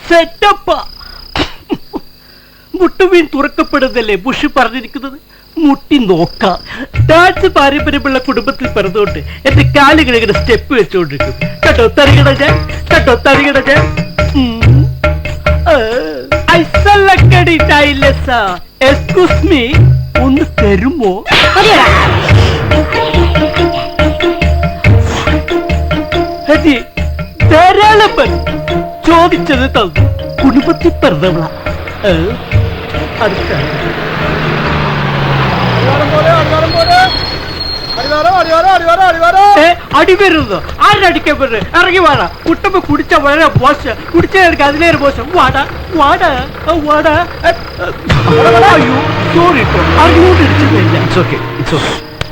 സെറ്റപ്പ. മുട്ടുമീൻ തുറക്കപ്പെടുന്നല്ലേ Bush പറഞ്ഞിരിക്കുന്നത്. മുട്ടി നോക്കാം. ഡാൻസ് പാരമ്പര്യമുള്ള കുടുംബത്തിൽ പിറന്നുകൊണ്ട് എന്റെ കാലുകളിങ്ങനെ സ്റ്റെപ്പ് വെച്ചുകൊണ്ടിരിക്കും. കേട്ടോ തരികട ഞാൻ, കേട്ടോ തരികട ഞാൻ. എക്സ്ക്യൂസ് മീ, ഒന്ന് തരുമോ? ധാരാളം ചോദിച്ചത് തന്നു. കുടുംബത്തിൽ പിറന്നവള. അടുത്ത അടിവരുന്നു. ആരടിക്കാൻ പറ്റുന്നത്? ഇറങ്ങി വാടാ. കുട്ടമ്പ കുടിച്ച വളരെ മോശം. കുടിച്ചെടുക്ക അതിലേറെ മോശം. വാടാ വാടാ വാടാ. അയ്യോ സോറി കേട്ടോ, അറിഞ്ഞുകൊണ്ടിരിച്ചില്ല.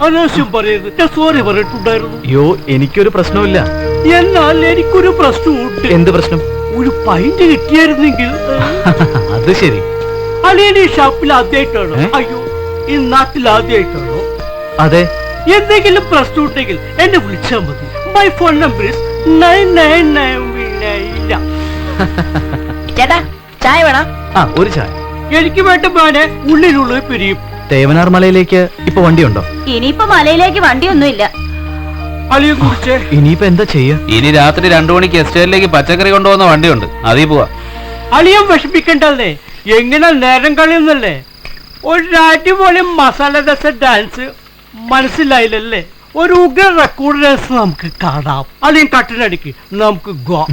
അനാവശ്യം പറയരുത്. ഞാൻ സോറി പറഞ്ഞിട്ടുണ്ടായിരുന്നു. അയ്യോ എനിക്കൊരു പ്രശ്നമില്ല. എന്നാൽ എനിക്കൊരു പ്രശ്നമുണ്ട്. എന്ത് പ്രശ്നം? ഒരു പൈന്റ് കിട്ടിയായിരുന്നെങ്കിൽ. അത് ശരി. അളിയൻ ഈ ഷാപ്പിൽ ആദ്യമായിട്ടാണോ? അയ്യോ ഈ നാട്ടിൽ ആദ്യമായിട്ടാണോ? അതെ. എന്തെങ്കിലും പ്രശ്നം ഉണ്ടെങ്കിൽ എന്നെ വിളിച്ചാൽ മതി. മൈ ഫോൺ നമ്പർ ചേട്ടാ ചായ വേണം? ഒരു ചായ. എനിക്ക് വേണ്ട മോനെ. ഉള്ളിലുള്ളത് പിരിയും. തേവനാർ മലയിലേക്ക് ഇപ്പൊ വണ്ടിയുണ്ടോ? ഇനിയിപ്പോ മലയിലേക്ക് വണ്ടിയൊന്നുമില്ല. അളിയെ കുറിച്ച് ഇനിയിപ്പോ എന്താ ചെയ്യാ? ഇനി രാത്രി 2 മണിക്ക് എസ്റ്റേറ്റിലേക്ക് പച്ചക്കറി കൊണ്ടുപോകുന്ന വണ്ടിയുണ്ട്, അതീ പോവാ. അളിയൻ വിഷമിക്കണ്ടല്ലേ. എങ്ങനെ നേരം കളിയുന്നല്ലേ. ഒരു അടിപൊളി മസാല ദോശ ഡാൻസ് മനസ്സിലായില്ലല്ലേ. ഒരു ഉഗ്ര റെക്കോർഡ് ഡാൻസ് നമുക്ക് കാണാം. അളിയൻ കട്ടിനടിക്ക്, നമുക്ക് go.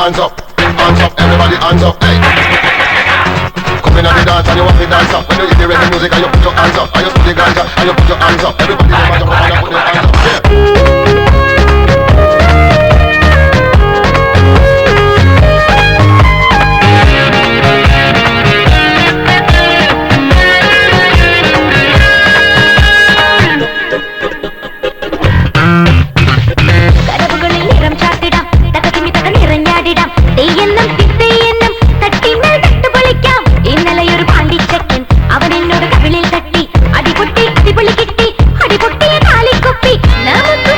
Hands up, everybody hands up, hey. Come in at the dance and you want to dance up. When you hear the reggae music and you put your hands up, and you put the ganja and you put your hands up. Everybody jump up and put their hands up, yeah. അടിപൊളി കിട്ടി അടിപൊളി കിട്ടി അടിപൊട്ടിയ കാലിക്കുപ്പി നമുക്ക്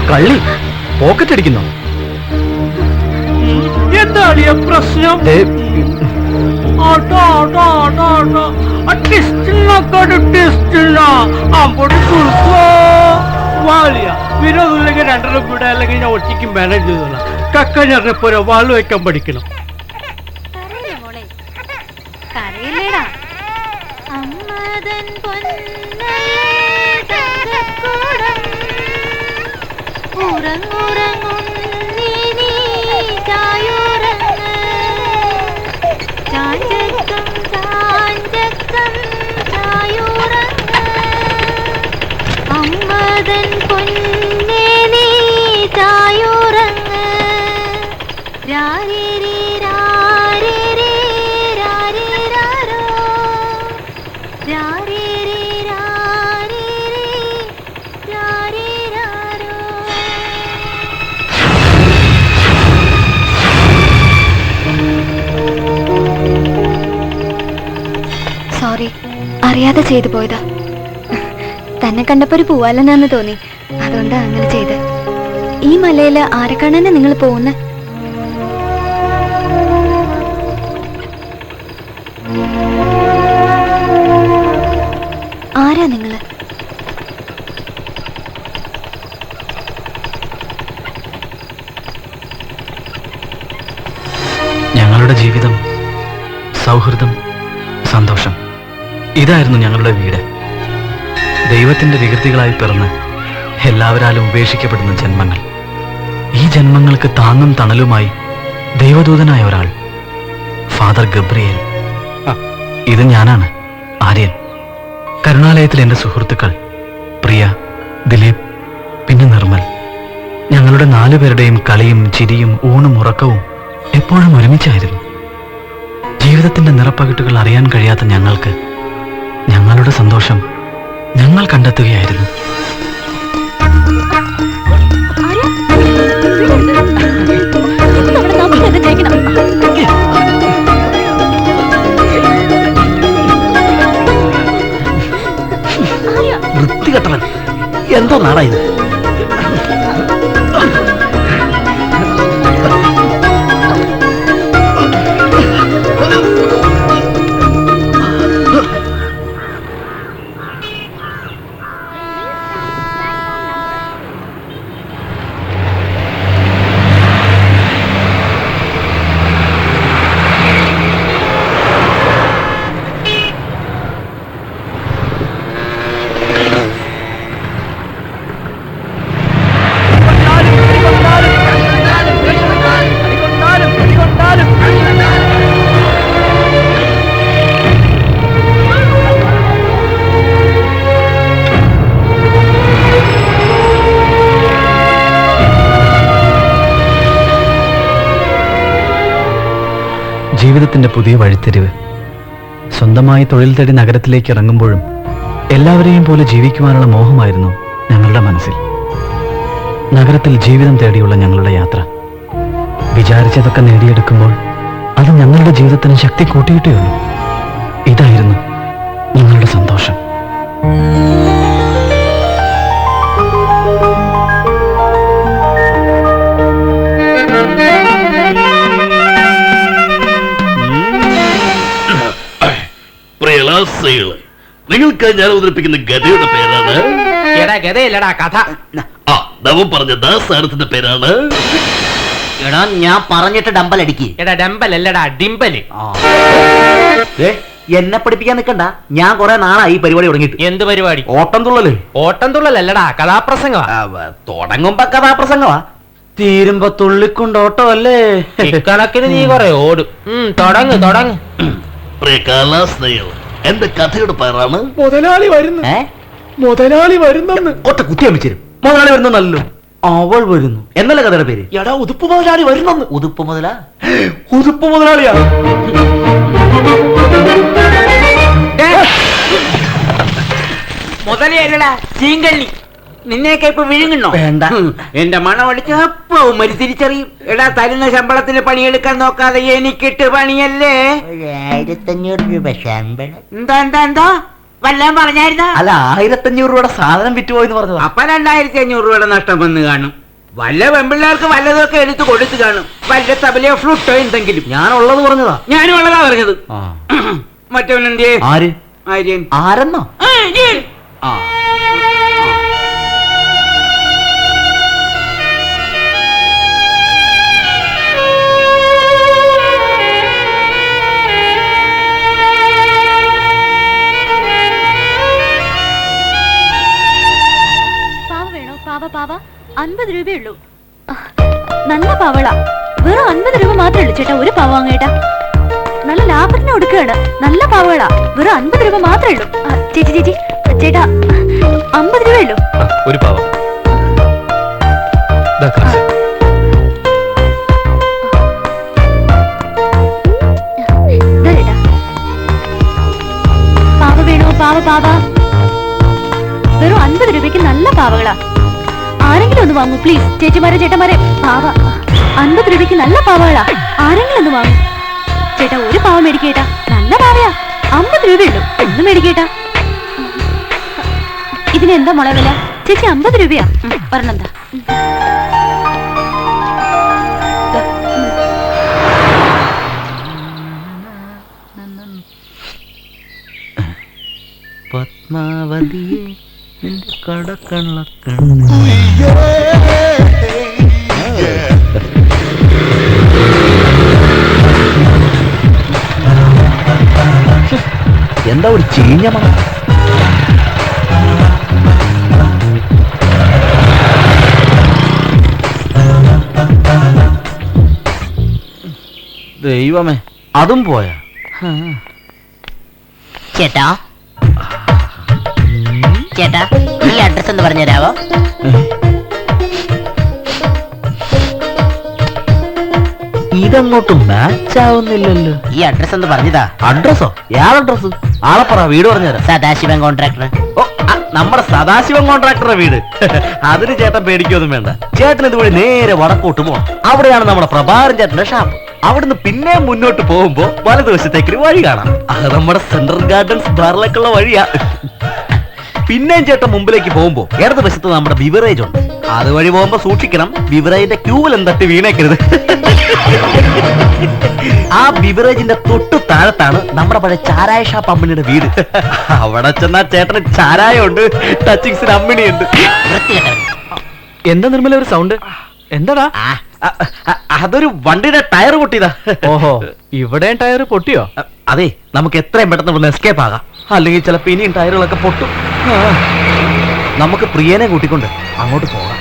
കള്ളി pocket അടിക്കുന്നു. എന്താണ് ഈ പ്രശ്നം? ദേ, വിനോദമില്ലെങ്കിൽ രണ്ടെണ്ണം കൂടെ അല്ലെങ്കിൽ ഞാൻ ഒറ്റയ്ക്ക് മാനേജ് ചെയ്തോളാം. കക്ക ഞെറിയപ്പോലെ വാള് വെക്കാൻ പഠിക്കണം. സോറി, അറിയാതെ ചെയ്തു പോയതാ. തന്നെ കണ്ടപ്പോ ഒരു പൂവാലെന്നാന്ന് തോന്നി, അതുകൊണ്ടാ അങ്ങനെ ചെയ്ത്. ഈ മലയില് ആരെ കാണാനാ നിങ്ങൾ പോകുന്ന? ആരാ നിങ്ങള്? ഞങ്ങളുടെ ജീവിതം, സൗഹൃദം, സന്തോഷം, ഇതായിരുന്നു ഞങ്ങളുടെ വീട്. ദൈവത്തിന്റെ വികൃതികളായി പിറന്ന് എല്ലാവരാലും ഉപേക്ഷിക്കപ്പെടുന്ന ജന്മങ്ങൾ. ഈ ജന്മങ്ങൾക്ക് താങ്ങും തണലുമായി ദൈവദൂതനായ ഒരാൾ, ഫാദർ ഗബ്രിയേൽ. ഇത് ഞാനാണ്, ആര്യൻ. കരുണാലയത്തിൽ എൻ്റെ സുഹൃത്തുക്കൾ പ്രിയ, ദിലീപ്, പിന്നെ നിർമ്മൽ. ഞങ്ങളുടെ 4 പേരുടെയും കളിയും ചിരിയും ഊണും ഉറക്കവും എപ്പോഴും ഒരുമിച്ചായിരുന്നു. ജീവിതത്തിന്റെ നിറപ്പകിട്ടുകൾ അറിയാൻ കഴിയാത്ത ഞങ്ങൾക്ക് ഞങ്ങളുടെ സന്തോഷം ഞങ്ങൾ കണ്ടെത്തുകയായിരുന്നു. വൃത്തികെട്ടവൻ, എന്തോ നാടാ ഇത്? ജീവിതത്തിന്റെ പുതിയ വഴിത്തിരിവ്. സ്വന്തമായി തൊഴിൽ തേടി നഗരത്തിലേക്ക് ഇറങ്ങുമ്പോഴും എല്ലാവരെയും പോലെ ജീവിക്കുവാനുള്ള മോഹമായിരുന്നു ഞങ്ങളുടെ മനസ്സിൽ. നഗരത്തിൽ ജീവിതം തേടിയുള്ള ഞങ്ങളുടെ യാത്ര. വിചാരിച്ചതൊക്കെ നേടിയെടുക്കുമ്പോൾ അത് ഞങ്ങളുടെ ജീവിതത്തിന് ശക്തി കൂട്ടിയിട്ടേയുള്ളൂ. ഇതായിരുന്നു ഞങ്ങളുടെ സന്തോഷം. നിങ്ങൾക്ക് ഞാൻ അവതരിപ്പിക്കുന്ന ഗതയുടെ പേരാണ്. എടാ ഗതയല്ലടാ കഥ. ആ നവം പറഞ്ഞ ദാസാരത്തിന്റെ പേരാണ്. എടാ ഞാൻ പറഞ്ഞിട്ട് ഡമ്പൽ അടിക്ക്. എടാ ഡമ്പൽ അല്ലടാ ഡിമ്പല്. എന്നെ പഠിപ്പിക്കാൻ നിൽക്കണ്ട, ഞാൻ കുറെ നാളായി ഈ പരിപാടി തുടങ്ങിയിട്ട്. എന്ത് പരിപാടി? ഓട്ടം തുള്ളല്. ഓട്ടം തുള്ളലല്ലടാ കഥാപ്രസംഗം. തുടങ്ങുമ്പോ കഥാപ്രസംഗമാ, തീരുമ്പോ തുള്ളിക്കൊണ്ടോട്ടോ അല്ലേ? കണക്കിന് നീ കുറെ ഓടും. തുടങ്ങ് തുടങ്ങ്. പ്രിയകാല സ്നേഹം, എന്റെ കഥയുടെ പേരാണ് മുതലാളി വരുന്നു. മുതലാളി വരുന്നെന്ന് ഒറ്റ കുത്തി അമിച്ചരും. മുതലാളി വരുന്നല്ലോ. അവൾ വരുന്നു എന്നല്ല കഥയുടെ പേര്. എടാ ഉതുപ്പ് മുതലാളി വരുന്നെന്ന്. ഉതുപ്പ് മുതലാ? ഉതുപ്പ് മുതലാളിയാ. മുതലയല്ലടാ ചീങ്കണ്ണി. നിന്നെയൊക്കെ ഇപ്പൊ വിഴുങ്ങണോ? വേണ്ട, എന്റെ മണം അടിച്ച് അപ്പവും മരി തിരിച്ചറിയും. എടാ തരുന്ന ശമ്പളത്തിന് പണിയെടുക്കാൻ നോക്കാതെ എനിക്കിട്ട് പണിയല്ലേ. 1500 രൂപ ശമ്പളം. എന്താ എന്താ എന്താ വല്ലതും പറഞ്ഞായിരുന്ന? അല്ല 1500 രൂപയുടെ സാധനം വിറ്റുപോയെന്ന് പറഞ്ഞത്. അപ്പൊ 2500 രൂപയുടെ നഷ്ടം വന്ന് കാണും. വല്ല പെമ്പിള്ളേർക്ക് വല്ലതൊക്കെ എടുത്ത് കൊടുത്തു കാണും. വല്ല തബലയോ ഫ്ലൂട്ടോ എന്തെങ്കിലും. ഞാനുള്ളത് പറഞ്ഞതാ. ഞാനും ഉള്ളതാ പറഞ്ഞത്. മറ്റവനെന്തേ? ആര്? ആര്യൻ. ആരെന്നോ? ആര്യൻ. ആ പാവ 50 രൂപയുള്ളൂ. നല്ല പാവള. വെറും 50 രൂപ മാത്രമേ ഉള്ളൂ ചേട്ടാ. ഒരു പാവ വാങ്ങേട്ടാ. നല്ല ലാഭത്തിന് കൊടുക്കുകയാണ്. നല്ല പാവള. വെറും 50 രൂപ മാത്രമേ ഉള്ളൂ. ചേച്ചി ചേട്ടാ 50 രൂപയുള്ളൂ. ഒരു പാവം. ദാ കാശ്. ഇതാ ചേട്ടാ. പാവ വേണോ? പാവ വെറും 50 രൂപയ്ക്ക് നല്ല പാവകളാ. ആരെങ്കിലും ഒന്ന് വാങ്ങൂ പ്ലീസ്. ചേച്ചിമാരെ ചേട്ടന്മാരെ പാവ 50 രൂപയ്ക്ക് നല്ല പാവകളാ. ആരെങ്കിലും ഒന്ന് വാങ്ങൂ ചേട്ടാ. ഒരു പാവ മേടിക്കേട്ടാ. നല്ല പാവയാ. 50 രൂപയുള്ളൂ. ഒന്ന് മേടിക്കേട്ടാ. ഇതിന് എന്താ മുള വില? ചേച്ചി 50 രൂപയാ. പറഞ്ഞെന്താ? പത്മാവതിയെ നിന്റെ കടക്കണ്ണ എന്താ ഒരു ചീഞ്ഞ മണം? ദൈവമേ, അതും പോയാ? ചേട്ടാ ഈ അഡ്രസ് ഒന്ന് പറഞ്ഞുതരാവോ? ഇതങ്ങോട്ട് മാച്ച് ആവുന്നില്ലല്ലോ. ഈ അഡ്രസ് ഒന്ന് പറഞ്ഞതാ. അഡ്രസ്സോ? ഏത് അഡ്രസ്? ആളെപ്പറ, വീട് പറഞ്ഞുതരാം. സദാശിവൻ കോൺട്രാക്ടർ. ഓ, നമ്മുടെ സദാശിവൻ കോൺട്രാക്ടറുടെ വീട്. അതിന് ചേട്ടൻ പേടിക്കൊന്നും വേണ്ട. ചേട്ടൻ ഇതുവഴി നേരെ വടക്കോട്ട് പോകണം. അവിടെയാണ് നമ്മുടെ പ്രഭാകരൻ ചേട്ടന്റെ ഷാപ്പ്. അവിടുന്ന് പിന്നെ മുന്നോട്ട് പോകുമ്പോ വലതുവശത്തേക്ക് വഴി കാണാം. അത് നമ്മുടെ സെൻട്രൽ ഗാർഡൻസ് ബാറിലേക്കുള്ള വഴിയാ. പിന്നെയും ചേട്ടൻ മുമ്പിലേക്ക് പോകുമ്പോ ഇടതുവശത്ത് നമ്മുടെ ബിവറേജ് ഉണ്ട്. അതുവഴി പോകുമ്പോ സൂക്ഷിക്കണം, ബിവറേജിന്റെ ക്യൂവിലും തട്ടി വീണേക്കരുത്. ആ ബിവറേജിന്റെ തൊട്ടു താഴത്താണ് നമ്മുടെ പഴയ ചാരായ ഷാപ്പ് അമ്മിണിയുടെ വീട്. അവിടെ ചെന്നാ ചേട്ടന് ചാരായ ഉണ്ട്, ടച്ചിങ്സിന് അമ്മിണിയുണ്ട്. എന്താ നിർമ്മല ഒരു സൗണ്ട്? എന്താടാ? അതൊരു വണ്ടിയുടെ ടയർ പൊട്ടിയതാ. ഓഹോ, ഇവിടെ ടയർ പൊട്ടിയോ? അതെ, നമുക്ക് എത്രയും പെട്ടെന്ന് ഇവിടുന്ന് എസ്കേപ്പ് ആകാം. അല്ലെങ്കിൽ ചിലപ്പോ ഇനിയും ടയറുകളൊക്കെ പൊട്ടും. നമുക്ക് പ്രിയനെ കൂട്ടിക്കൊണ്ട് അങ്ങോട്ട് പോകാം.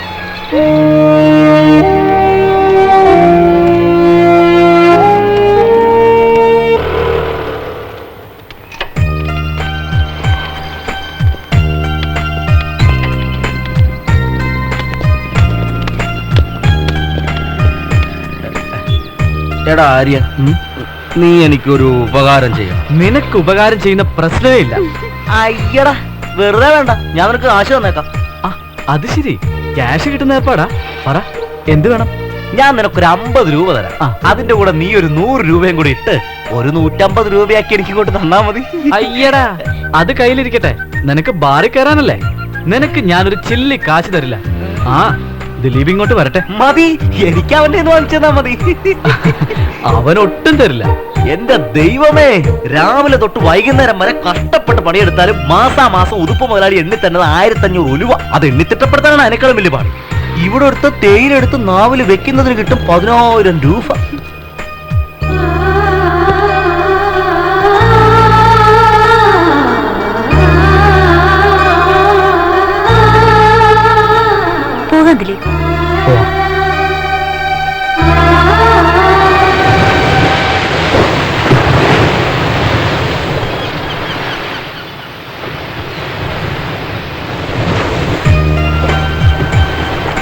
എടാ ആര്യ, നീ എനിക്കൊരു ഉപകാരം ചെയ്യണം. നിനക്ക് ഉപകാരം ചെയ്യുന്ന പ്രശ്നമേ ഇല്ല. അയ്യടാ, വെറുതെ വേണ്ട, ഞാൻ നിനക്ക് കാശ് തന്നേക്കാം. അത് ശരി, ക്യാഷ് കിട്ടുന്ന ഏർപ്പാടാ. പറ, എന്ത് വേണം? ഞാൻ നിനക്കൊരു 50 രൂപ തരാം. അതിന്റെ കൂടെ നീ ഒരു 100 രൂപയും കൂടി ഇട്ട് ഒരു 150 രൂപയാക്കി എനിക്ക് ഇങ്ങോട്ട് തന്നാ മതി. അയ്യടാ, അത് കയ്യിലിരിക്കട്ടെ. നിനക്ക് ബാറിൽ കയറാനല്ലേ? നിനക്ക് ഞാനൊരു ചില്ലി കാശ് തരില്ല. ആ, ദിലീപ് ഇങ്ങോട്ട് വരട്ടെ. മതി, എനിക്ക് അവന്റെ വാങ്ങിച്ചതാ മതി. അവൻ ഒട്ടും തരില്ല. എന്റെ ദൈവമേ, രാവിലെ തൊട്ട് വൈകുന്നേരം വരെ കഷ്ടപ്പെട്ട് പണിയെടുത്താലും മാസാമാസം ഉതുപ്പ് മുതലാളി എണ്ണി തന്നത് 1500 ഉലുവ. അത് എണ്ണിത്തിട്ടപ്പെടുത്താനാണ് അതിനേക്കാളും വലിയ പാട്. ഇവിടെ എടുത്ത് തേയിലെടുത്ത് നാവില് വെക്കുന്നതിന് കിട്ടും 10000 രൂപ. പോകാൻ ദിലീപ്.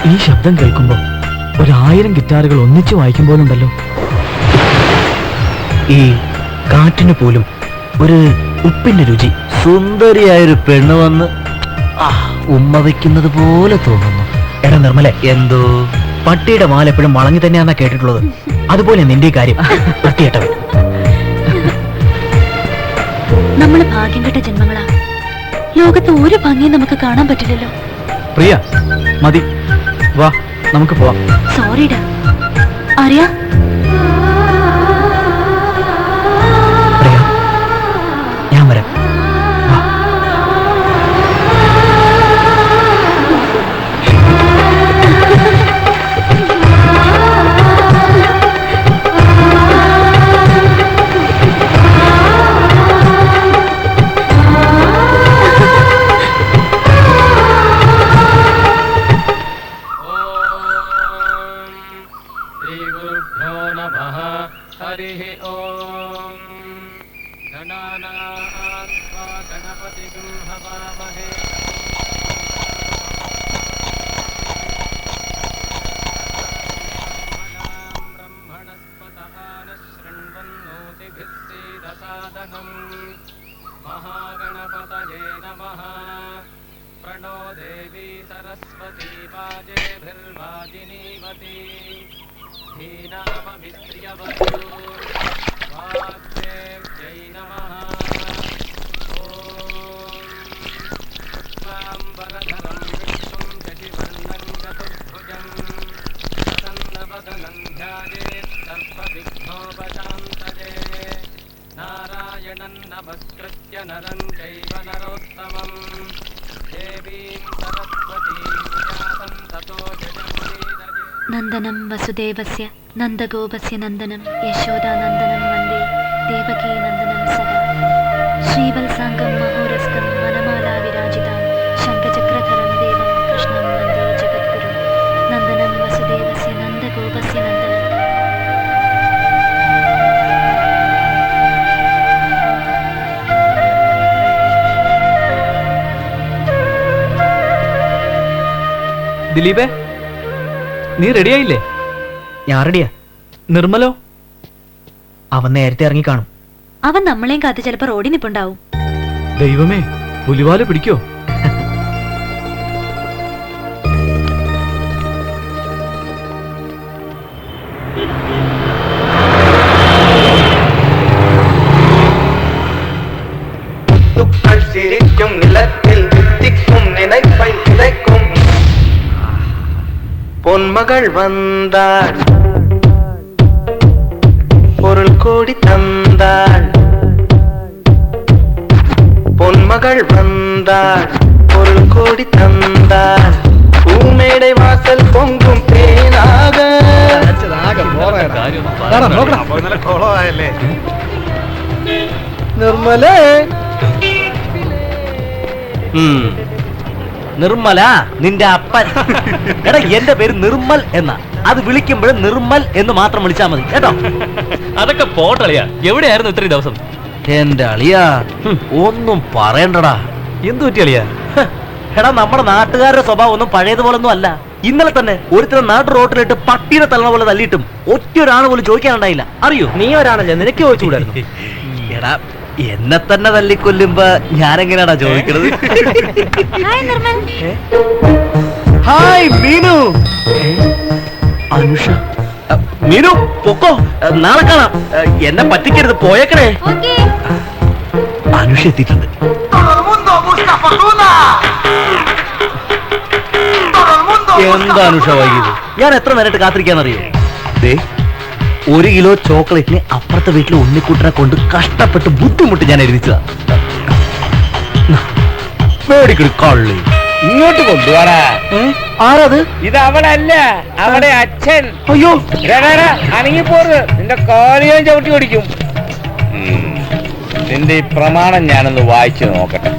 ഈ ശബ്ദം കേൾക്കുമ്പോ 1000 ഗിറ്റാറുകൾ ഒന്നിച്ചു വായിക്കും പോലുണ്ടല്ലോ. ഈ കാറ്റിന് പോലും ഒരു ഉപ്പിന്റെ രുചി. സുന്ദരിയായൊരു പെണ്ണ് വന്ന് ഉമ്മ വെക്കുന്നത് പോലെ തോന്നുന്നു. എടാ നിർമ്മലെ, എന്തോ പട്ടിയുടെ മാല എപ്പോഴും വളങ്ങി തന്നെയാന്നാ കേട്ടിട്ടുള്ളത്. അതുപോലെ നിന്റെ കാര്യം വൃത്തിയേട്ടവൻ. നമ്മള് ഭാഗ്യം കെട്ട ജന്മങ്ങളാ. ലോകത്ത് ഒരു ഭംഗിയും നമുക്ക് കാണാൻ പറ്റില്ലല്ലോ. പ്രിയ മതി, വാ നമുക്ക് പോവാം. സോറിടാ. അറിയാ പ്രിയ, ഞാൻ വരാം. വാ. महागणपतये नमः। प्रणो देवी सरस्वती वाजेभिर्वाजिनीवती धीनामभित्र्यवतु वाग्देव्यै नमः। ॐ शुक्लाम्बरधरं विष्णुं शशिवर्णं चतुर्भुजं प्रसन्नवदनं ध्यायेत् सर्वविघ्नोपशान्तये। नारायणं नमस्कृत्य नरं चैव नरोत्तमं देवीं सरस्वतीं व्यासं ततो जगन्मीडये। നന്ദനം വസുദേവസ്യ നന്ദഗോപസ്യ നന്ദനം യശോദാനന്ദനം വന്ദേ ദേവകീ നന്ദനം സദാ. ശ്രീവത്സാംഗം മഹോരസ്കം വനമാലാ വിരാജിതാം ശംഖചക്രധരം ദേവം കൃഷ്ണം വന്ദേ ജഗദ്ഗുരു. നന്ദനം വസുദേവസ്യ നന്ദഗോപസ്യ നന്ദനം. ദിലീപേ, നീ റെഡിയായില്ലേ? ഞാൻ റെഡിയാ. നിർമ്മലോ? അവൻ നേരത്തെ ഇറങ്ങി കാണും. അവൻ നമ്മളെയും കാത്ത് ചിലപ്പോ റോഡിൽ നിപ്പുണ്ടാവും. ദൈവമേ, പുലിവാല് പിടിക്കോ? பொன்மகள் வந்தாள், பொருள் கோடி தந்தாள். பொன்மகள் வந்தாள், பொருள் கோடி தந்தாள். பூமேடை வாசல் பொங்கும் தேனாக. നിർമ്മലേ. നിർമ്മല നിന്റെ അപ്പൻ. എടാ, എന്റെ പേര് നിർമ്മൽ എന്നാ. അത് വിളിക്കുമ്പോഴും നിർമ്മൽ എന്ന് മാത്രം വിളിച്ചാ മതി കേട്ടോ. അതൊക്കെ പോട്ടളിയാ. എവിടെയായിരുന്നു ഇത്രയും ദിവസം? എന്റെ അളിയാ, ഒന്നും പറയണ്ടടാ. എന്തു പറ്റി അളിയാ? എടാ, നമ്മുടെ നാട്ടുകാരുടെ സ്വഭാവം ഒന്നും പഴയതുപോലൊന്നും അല്ല. ഇന്നലെ തന്നെ ഒരുത്തരം നാട്ടു റോട്ടിലിട്ട് പട്ടീനെ തലണ പോലെ തല്ലിയിട്ടും ഒറ്റൊരാണ് പോലും ചോദിക്കാനുണ്ടായില്ല. അറിയോ? നീ ഒരാണല്ലേ, നിനക്ക് ചോദിച്ചുകൂടായിരുന്നു. എടാ, എന്നെ തന്നെ തല്ലിക്കൊല്ലുമ്പോ ഞാനെങ്ങനെയാടാ ചോദിക്കണത്? ഹായ് മീനു. അനുഷ. മീനു പൊക്കോ, നാളെ കാണാം. എന്നെ പറ്റിക്കരുത്, പോയേക്കണേ. അനുഷ എത്തിയിട്ടുണ്ട്. എന്താ അനുഷ വൈകിയത്? ഞാൻ എത്ര നേരിട്ട് കാത്തിരിക്കാന്നറിയോ? 1 കിലോ ചോക്ലേറ്റിന് അപ്പുറത്തെ വീട്ടിലെ ഉണ്ണിക്കുട്ടനെ കൊണ്ട് കഷ്ടപ്പെട്ട് ബുദ്ധിമുട്ട് ഞാൻ എഴുതിച്ചതാ. മേടിക്കടി കള്ളി. ഇങ്ങോട്ട് കൊണ്ടുപോടാ. ആരത്? ഇത് അവളല്ല, അവടെ അച്ഛൻ. അയ്യോ, അനങ്ങിപ്പോറ്, നിന്റെ കാലിയോ ചവിട്ടി ഓടിക്കും. നിന്റെ ഈ പ്രമാണം ഞാനൊന്ന് വായിച്ചു നോക്കട്ടെ.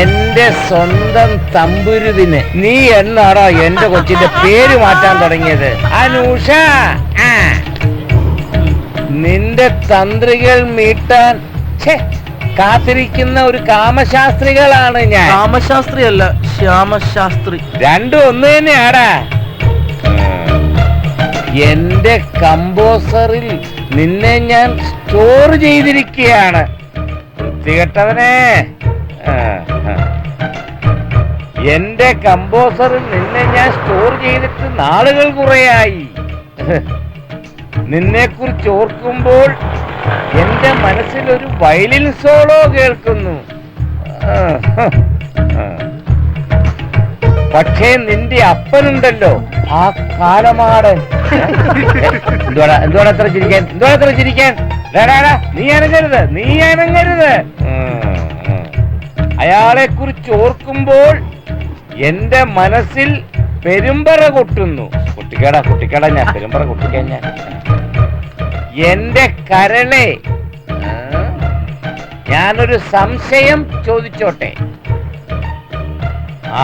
എന്റെ സ്വന്തം തമ്പുരുവിന് നീ എന്നാടാ എന്റെ കൊച്ചിന്റെ പേര് മാറ്റാൻ തുടങ്ങിയത്? അനുഷ. നിന്റെ തന്ത്രികൾ മീട്ടാൻ കാത്തിരിക്കുന്ന ഒരു കാമശാസ്ത്രികളാണ് ഞാൻ. രാമശാസ്ത്രി അല്ല, ശ്യാമശാസ്ത്രി. രണ്ടും ഒന്ന് തന്നെയാടാ. എന്റെ കമ്പോസറിൽ നിന്നെ ഞാൻ സ്റ്റോർ ചെയ്തിരിക്കുകയാണ്. വൃത്തികെട്ടവനെ, എന്റെ കമ്പോസറിൽ നിന്നെ ഞാൻ സ്റ്റോർ ചെയ്തിട്ട് നാളുകൾ കുറയായി. നിന്നെ കുറിച്ച് ഓർക്കുമ്പോൾ എന്റെ മനസ്സിൽ ഒരു വയലിൻ സോളോ കേൾക്കുന്നു. പക്ഷേ നിന്റെ അപ്പനുണ്ടല്ലോ ആ കാലമാടൻ. എന്തുവാണ് അത്ര ചിരിക്കാൻ? നീ അനങ്ങരുത്. അയാളെ കുറിച്ച് ഓർക്കുമ്പോൾ എന്റെ മനസ്സിൽ പെരുമ്പറ കൊട്ടുന്നു. കുട്ടിക്കട ഞാൻ പെരുമ്പറ കൊട്ടിക്കാൻ ഞാൻ. എന്റെ കരളെ, ഞാനൊരു സംശയം ചോദിച്ചോട്ടെ.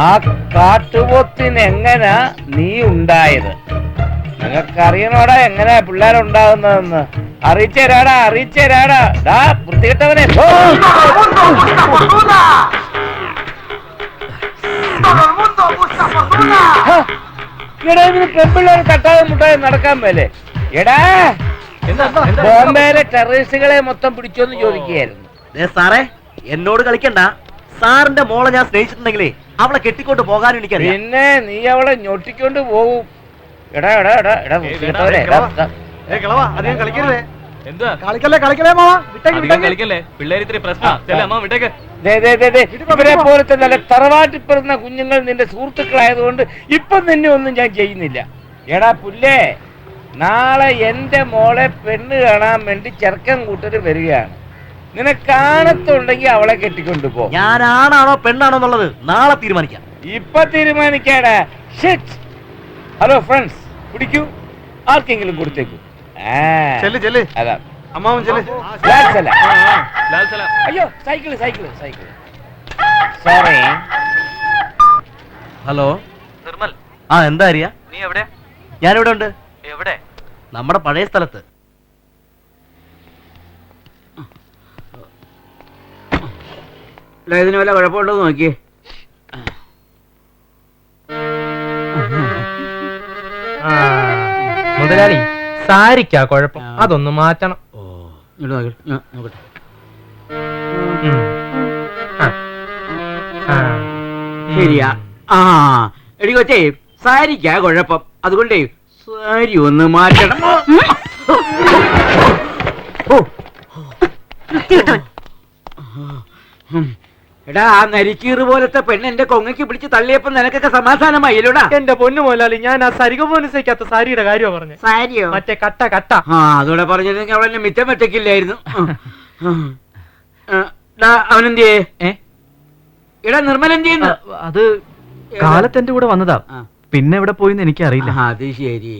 ആ കാട്ടുപോത്തിനെങ്ങനാ നീ ഉണ്ടായത്? നിങ്ങൾക്കറിയണോടാ എങ്ങനെയാ പിള്ളേരുണ്ടാകുന്നതെന്ന്? അറിയിച്ചേരാടാ. വൃത്തികെട്ടവനെ. എടാ, ഇതിന് പെൺപിള്ളേർ കട്ടാതെ മുട്ടാതെ നടക്കാൻ മേലെ. എടാ, ബോംബെയിലെ ടെററിസ്റ്റുകളെ മൊത്തം പിടിച്ചോന്ന് ചോദിക്കുകയായിരുന്നു. സാറേ, എന്നോട് കളിക്കണ്ട. സാറിന്റെ മോളെ ഞാൻ സ്നേഹിച്ചിട്ടുണ്ടെങ്കിലേ അവളെ കെട്ടിക്കൊണ്ട് പോകാനും എനിക്കറിയാം. പിന്നെ നീ അവളെ ഞൊട്ടിക്കൊണ്ട് പോകും. എടാ ഇവരെ പോലത്തെ നല്ല തറവാട്ടിൽ പിറന്ന കുഞ്ഞുങ്ങൾ നിന്റെ സുഹൃത്തുക്കളായതുകൊണ്ട് ഇപ്പൊ നിന്നെ ഒന്നും ഞാൻ ചെയ്യുന്നില്ല. എടാ പുല്ലേ, നാളെ എന്റെ മോളെ പെണ്ണ് കാണാൻ വേണ്ടി ചെറുക്കൻ കൂട്ടര് വരികയാണ്. നിനക്കാണത്തുണ്ടെങ്കിൽ അവളെ കെട്ടിക്കൊണ്ടു പോ. ഞാനാണാണോ പെണ്ണാണോ എന്നുള്ളത് നാളെ തീരുമാനിക്കാം. ഇപ്പൊ തീരുമാനിക്കാടാ. ഹലോ ഫ്രണ്ട്സ്, പിടിക്കൂ, ആർക്കെങ്കിലും കൊടുത്തേക്കൂ. അതാ അയ്യോ, സൈക്കിള്. സോറി. ഹലോ നിർമ്മൽ. എന്താ അറിയാ? നീ എവിടെ? ഞാനിവിടെ ഉണ്ട്. എവിടെ? നമ്മുടെ പഴയ സ്ഥലത്ത്. ഇതിന് വല്ല കുഴപ്പമുണ്ടോ നോക്കിയേ. മുതലാളി, സാരിക്കാ കുഴപ്പം, അതൊന്ന് മാറ്റണം. നോക്കട്ടെ. ശരിയാ. എടി കൊച്ചേ, സാരിക്കാ കുഴപ്പം, അതുകൊണ്ടേ സാരി ഒന്ന് മാറ്റണം. എടാ, ആ നരിക്കീറ് പോലത്തെ പെണ്ണ് എന്റെ കൊങ്ങയ്ക്ക് പിടിച്ച് തള്ളിയപ്പോ നിനക്കൊക്കെ സമാധാനമായില്ലോടാ. എന്റെ പൊന്നു മുതലാളി, ഞാൻ ആ സരികമോനിസയ്ക്കാത്ത സാരിയുടെ കാര്യമാണ് പറഞ്ഞത്. സാരിയോ? മറ്റേ കട്ട. അതോടെ പറഞ്ഞിരുന്നെങ്കിൽ അവളെന്നെ മിറ്റം വെട്ടക്കില്ലായിരുന്നു. അവനെന്തിയേ? എടാ, നിർമ്മൽ എന്ത് ചെയ്യുന്നു? അത് കാലത്തെന്റെ കൂടെ വന്നതാ. പിന്നെ എവിടെ പോയിന്ന് എനിക്കറിയില്ല. അത് ശരി.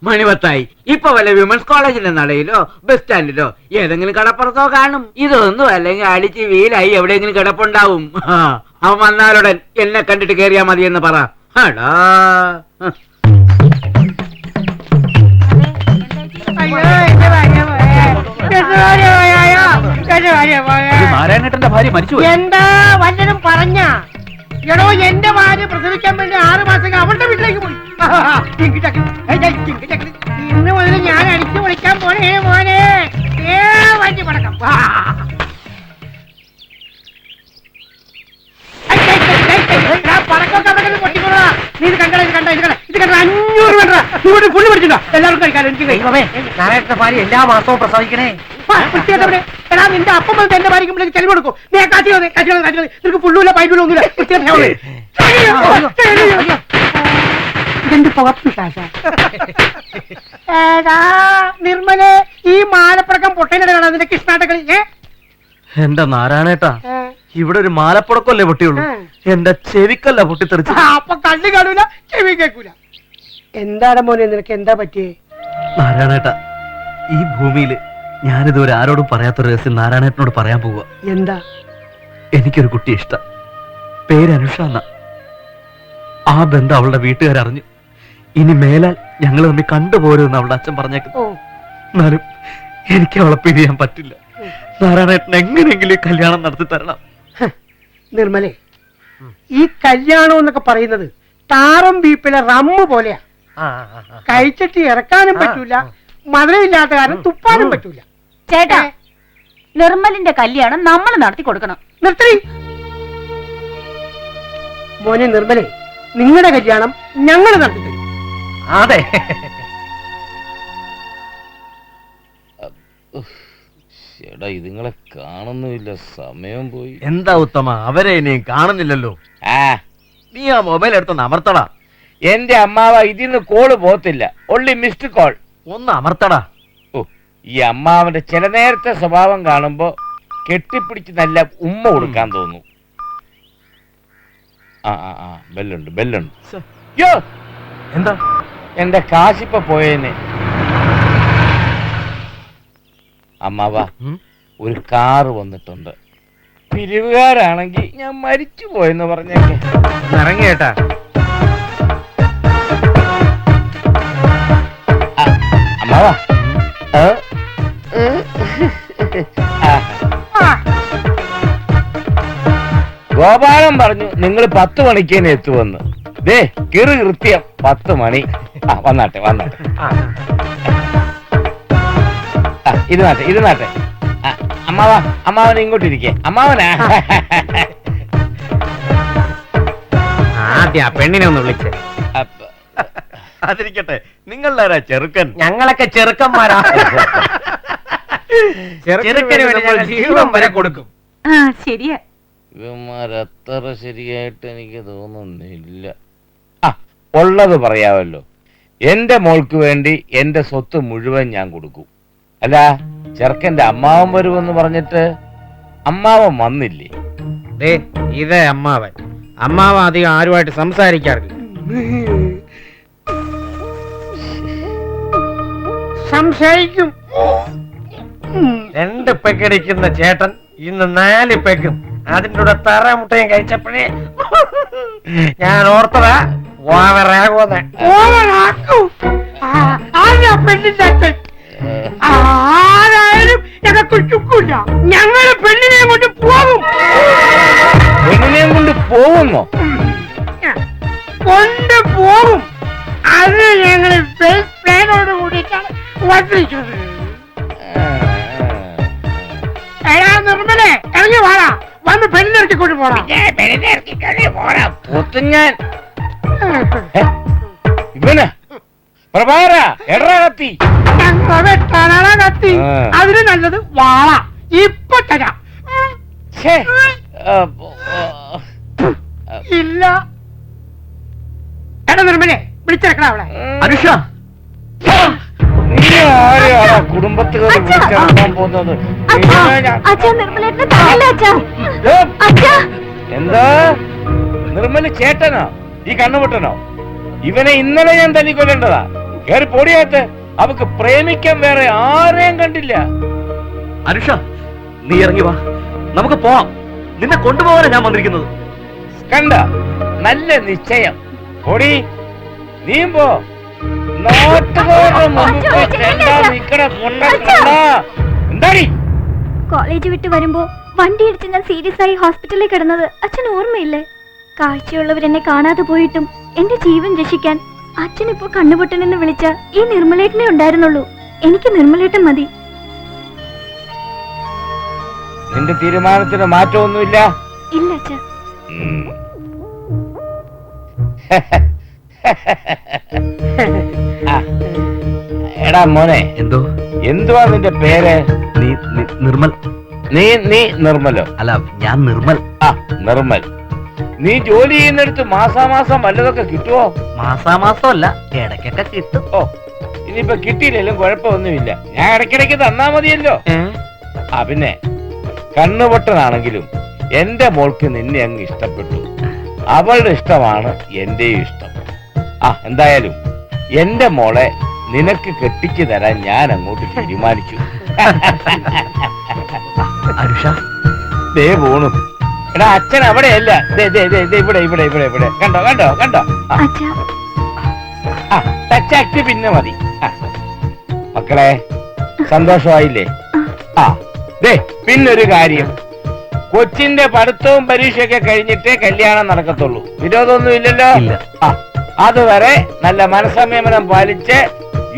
മണിപത്തായി. ഇപ്പൊ വല്ല വിമൻസ് കോളേജിന്റെ നടയിലോ ബസ് സ്റ്റാൻഡിലോ ഏതെങ്കിലും കടപ്പുറത്തോ കാണും. ഇതൊന്നും അല്ലെങ്കിൽ അടിച്ച് വീലായി എവിടെയെങ്കിലും കിടപ്പുണ്ടാവും. അവൻ വന്നാലുടൻ എന്നെ കണ്ടിട്ട് കേറിയാ മതി എന്ന് പറ. നാരായണേട്ടന്റെ ഭാര്യ മരിച്ചു. എന്താ വല്ലതും പറഞ്ഞ? എടോ, എന്റെ ഭാര്യ പ്രസവിക്കാൻ വേണ്ടി 6 മാസം അവളുടെ വീട്ടിലേക്ക് പോയി. ഇന്ന് മുതൽ ഞാൻ അടിച്ചു വിളിക്കാൻ പോണേ മോനെ. വണ്ടി പടക്കം. പടക്കം പൊട്ടിക്കൊള്ളാ. നീ ഇത് കണ്ട 500 വേണ്ട. ഇവിടെ ഫുള്ള് പഠിച്ചിട്ടോ? എല്ലാവർക്കും കഴിക്കാലോ. എനിക്ക് നാരായണ ഭാര്യ എല്ലാ മാസവും പ്രസവിക്കണേ. എടാ, നിന്റെ അപ്പം എന്റെ ഭാര്യയ്ക്ക് ചെലവ് കൊടുക്കും. നീ കാട്ടി നിനക്ക് ഫുള്ളൂല പൈപ്പിലും ഒന്നുമില്ല. ഇതെന്ത് നിർമ്മലെ, ഈ മാലപ്പടക്കം പൊട്ടേനടാ നിന്റെ കൃഷ്ണാട്ടകളി. എന്റെ നാരായണേട്ടാ, ഇവിടെ ഒരു മാലപ്പുടക്കല്ലേ പൊട്ടിയുള്ളൂ, എന്റെ ചെവിക്കല്ല പൊട്ടിത്തെറിച്ചു. അപ്പൊ കണ്ണു കാണൂല, ചെവി കേൾക്കൂല. എന്താണ് മോനെ, നിനക്ക് എന്താ പറ്റിയേ? നാരായണേട്ടാ, ഈ ഭൂമിയില് ഞാനിതുവരെ ആരോടും പറയാത്ത രഹസ്യം നാരായണേട്ടനോട് പറയാൻ പോവുക. എന്താ? എനിക്കൊരു കുട്ടി ഇഷ്ടം. പേര് അനുഷ എന്ന. ആ ബന്ധം അവളുടെ വീട്ടുകാരറിഞ്ഞു. ഇനി മേലാൽ ഞങ്ങൾ തമ്മിൽ കണ്ടുപോരുമെന്ന് അവളുടെ അച്ഛൻ പറഞ്ഞേക്കുന്നു. എന്നാലും എനിക്ക് അവളെ പിരിയാൻ പറ്റില്ല. നാരായണേട്ടൻ എങ്ങനെയെങ്കിലും കല്യാണം നടത്തി തരണം. നിർമ്മലേ, ഈ കല്യാണം എന്നൊക്കെ പറയുന്നത് താറും ബീപ്പിലെ റമ്മ് പോലെയാ. കഴിച്ചിട്ട് ഇറക്കാനും പറ്റൂല, മധുരമില്ലാത്ത കാരണം തുപ്പാനും പറ്റൂല. ചേട്ടാ, നിർമ്മലിന്റെ കല്യാണം നമ്മൾ നടത്തി കൊടുക്കണം. നിർത്തി. മോനെ നിർമ്മലേ, നിങ്ങളുടെ കല്യാണം ഞങ്ങൾ നടത്തി തരും. അതെ. ചേട്ടാ ഇതുങ്ങളെ കാണുന്നുമില്ല, സമയം പോയി. എന്താ ഉത്തമ, അവരെ ഇനിയും കാണുന്നില്ലല്ലോ. ആ നീ ആ മൊബൈൽ എടുത്തൊന്ന് അമർത്തടാ. എന്റെ അമ്മാവ ഇതിന്ന് കോള് പോത്തില്ല, ഒള്ളി മിസ്ഡ് കോൾ. ഒന്ന് അമർത്തടാ. ഓ, ഈ അമ്മാവന്റെ ചില നേരത്തെ സ്വഭാവം കാണുമ്പോ കെട്ടിപ്പിടിച്ച് നല്ല ഉമ്മ കൊടുക്കാൻ തോന്നുന്നു. ആ ബെല്ലുണ്ട് ബെല്ലുണ്ട്. യോ എന്താ? എന്റെ കാശിപ്പ പോയേനെ. അമ്മാവ ഒരു കാറ് വന്നിട്ടുണ്ട്, പിരിവുകാരാണെങ്കിൽ ഞാൻ മരിച്ചു പോയെന്ന് പറഞ്ഞേക്കെ. ഇറങ്ങിയേട്ടാ. അമ്മാവ ഗോപാലൻ പറഞ്ഞു നിങ്ങൾ 10 മണിക്ക് തന്നെ എത്തുമെന്ന്. ദേ കൃത്യം 10 മണി. വന്നാട്ടെ വന്നാട്ടെ. ഇത് നാട്ടെ ഇത് നാട്ടെ. അമ്മാവ അമ്മാവൻ ഇങ്ങോട്ടിരിക്കേ. അമ്മാവനാ ആദ്യ പെണ്ണിനെ ഒന്ന് വിളിച്ചേ. അതിരിക്കട്ടെ, നിങ്ങളുടെ ചെറുക്കൻ. ഞങ്ങളൊക്കെ ചെറുക്കന്മാരാ. ചെറുക്കന് വേണ്ടി ഞങ്ങൾ ജീവൻ വരെ കൊടുക്കും. ആ ശരിയാ. ഇവന്മാരത്ര ശരിയായിട്ട് എനിക്ക് തോന്നുന്നില്ല. ഉള്ളത് പറയാമല്ലോ, എന്റെ മോൾക്ക് വേണ്ടി എന്റെ സ്വത്ത് മുഴുവൻ ഞാൻ കൊടുക്കും. അല്ല, ചെറുക്കന്റെ അമ്മാവൻ വരുമെന്ന് പറഞ്ഞിട്ട് അമ്മാവൻ വന്നില്ലേ? ഇതേ അമ്മാവൻ. അമ്മാവൻ അധികം ആരുമായിട്ട് സംസാരിക്കാറില്ല. സംശയിക്കും. 2 പെക്കടിക്കുന്ന ചേട്ടൻ ഇന്ന് 4 പെക്കും അതിൻ്റെ കൂടെ തറമുട്ടയും കഴിച്ചപ്പോഴേ ഞാൻ ഓർത്തതാ ഓവറാകുമെന്ന്. ആരായാലും ഞങ്ങൾക്ക് ചുക്കില്ല. ഞങ്ങള് പെണ്ണിനെ കൊണ്ട് പോകും. പെണ്ണിനെ കൊണ്ട് പോകുന്നോ? കൊണ്ടുപോകും. അത് ഞങ്ങൾ പ്ലാനോട് കൂടിയിട്ടാണ് വന്നിരിക്കുന്നത്. നിർമ്മലേ ഇറങ്ങി വാടാ, വന്ന് പെണ്ണിറക്കി കൊണ്ട് പോടാ. ഞാൻ ഇവന് പ്രഭാര എടാ കത്തി. കത്തി അതിന് നല്ലത് വാള. ഇപ്പൊ തരാം. ഇല്ല. എടാ നിർമ്മലേ വിളിച്ചേക്കണ അവിടെ. അനുഷ, നീ ആരെയാ കുടുംബത്തുകാർ വിളിച്ചിറങ്ങാൻ പോകുന്നത്? എന്താ നിർമ്മല ചേട്ടനോ ഈ കണ്ണുപൊട്ടനോ? ഇവനെ ഇന്നലെ ഞാൻ തല്ലിക്കൊല്ലേണ്ടതാ. കേറി പൊടിയാത്ത്. അവക്ക് പ്രേമിക്കാൻ വേറെ ആരെയും കണ്ടില്ല. അനുഷ, നീ ഇറങ്ങി വാ, നമുക്ക് പോവാം. നിന്നെ കൊണ്ടുപോകാനാ ഞാൻ വന്നിരിക്കുന്നത്. കണ്ട, നല്ല നിശ്ചയം. പൊടി നീയും പോ. എന്താടി? കോളേജ് വിട്ട് വരുമ്പോ വണ്ടി ഇടിച്ച് ഞാൻ സീരിയസ് ആയി ഹോസ്പിറ്റലിൽ കിടന്നത് അച്ഛൻ ഓർമ്മയില്ലേ? കാഴ്ചയുള്ളവരെന്നെ കാണാതെ പോയിട്ടും എന്റെ ജീവൻ രക്ഷിക്കാൻ അച്ഛൻ ഇപ്പൊ കണ്ണുപൊട്ടനെന്ന് വിളിച്ച ഈ നിർമ്മലേട്ടനെ ഉണ്ടായിരുന്നുള്ളൂ. എനിക്ക് നിർമ്മലേട്ടൻ മതി. നിന്റെ തീരുമാനത്തിന് മാറ്റമൊന്നുമില്ല? ഇല്ല അച്ഛ. എടാ മോനെ, എന്തോ? എന്തുവാ നിന്റെ പേര്? നിർമ്മൽ. നീ നിർമ്മലോ? അല്ല, ഞാൻ നിർമ്മൽ. നിർമ്മൽ. നീ ജോലി ചെയ്യുന്നിടത്ത് മാസാമാസം വല്ലതൊക്കെ കിട്ടുവോ? മാസാമാസം അല്ല, ഇടയ്ക്കൊക്കെ കിട്ടും. ഓ, ഇനിയിപ്പൊ കിട്ടിയില്ലെങ്കിലും കുഴപ്പമൊന്നുമില്ല. ഞാൻ ഇടയ്ക്കിടയ്ക്ക് തന്നാ മതിയല്ലോ. പിന്നെ കണ്ണുപൊട്ടനാണെങ്കിലും എന്റെ മോൾക്ക് നിന്നെ അങ്ങ് ഇഷ്ടപ്പെട്ടു. അവളുടെ ഇഷ്ടമാണ് എന്റെയും ഇഷ്ടം. എന്തായാലും എന്റെ മോളെ നിനക്ക് കെട്ടിച്ചു തരാൻ ഞാൻ അങ്ങോട്ട് തീരുമാനിച്ചു. ദേ പോണു. എടാ അച്ഛൻ അവിടെയല്ല, ഇവിടെ ഇവിടെ ഇവിടെ ഇവിടെ. കണ്ടോ കണ്ടോ കണ്ടോ? ടച്ചാക്ട് പിന്നെ മതി. മക്കളെ സന്തോഷമായില്ലേ? ദേ പിന്നൊരു കാര്യം, കൊച്ചിന്റെ പഠിത്തവും പരീക്ഷയൊക്കെ കഴിഞ്ഞിട്ടേ കല്യാണം നടക്കത്തുള്ളൂ. വിരോധമൊന്നും ഇല്ലല്ലോ? അതുവരെ നല്ല മനസ്സംയമനം പാലിച്ച്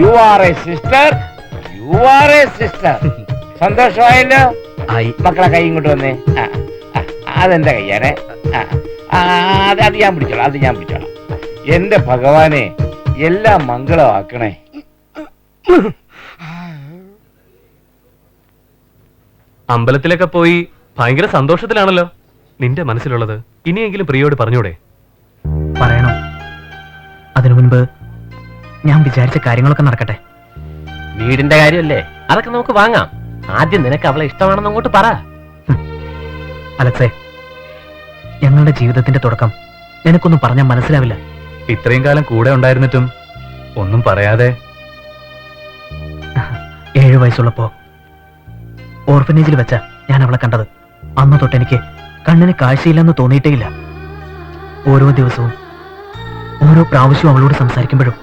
യു ആർ എ സിസ്റ്റർ. സന്തോഷമായല്ലോ? മക്കളെ കൈ ഇങ്ങോട്ട് വന്നേ. അതെന്റെ കയ്യാണേ. അത് ഞാൻ പിടിച്ചോളാം. എന്റെ ഭഗവാനെ, എല്ലാം മംഗളമാക്കണേ. അമ്പലത്തിലൊക്കെ പോയി ഭയങ്കര സന്തോഷത്തിലാണല്ലോ. നിന്റെ മനസ്സിലുള്ളത് ഇനിയെങ്കിലും പ്രിയോട് പറഞ്ഞൂടെ? പറയണം. അതിനു മുൻപ് ഞാൻ വിചാരിച്ച കാര്യങ്ങളൊക്കെ നടക്കട്ടെ. വീടിന്റെ കാര്യമല്ലേ, അതൊക്കെ നമുക്ക് വാങ്ങാം. ആദ്യം നിനക്ക് അവളെ ഇഷ്ടമാണെന്ന് അങ്ങോട്ട് പറ. അലക്സേ, ഞങ്ങളുടെ ജീവിതത്തിന്റെ തുടക്കം നിനക്കൊന്നും പറഞ്ഞാൽ മനസ്സിലാവില്ല. ഇത്രയും കാലം കൂടെ ഉണ്ടായിരുന്നിട്ടും ഒന്നും പറയാതെ. 7 വയസ്സുള്ളപ്പോ ഓർഫനേജിൽ വെച്ച ഞാൻ അവളെ കണ്ടത്. അന്ന് തൊട്ട് എനിക്ക് കണ്ണിന് കാഴ്ചയില്ലെന്ന് തോന്നിയിട്ടേയില്ല. ഓരോ ദിവസവും ഓരോ പ്രാവശ്യവും അവളോട് സംസാരിക്കുമ്പോഴും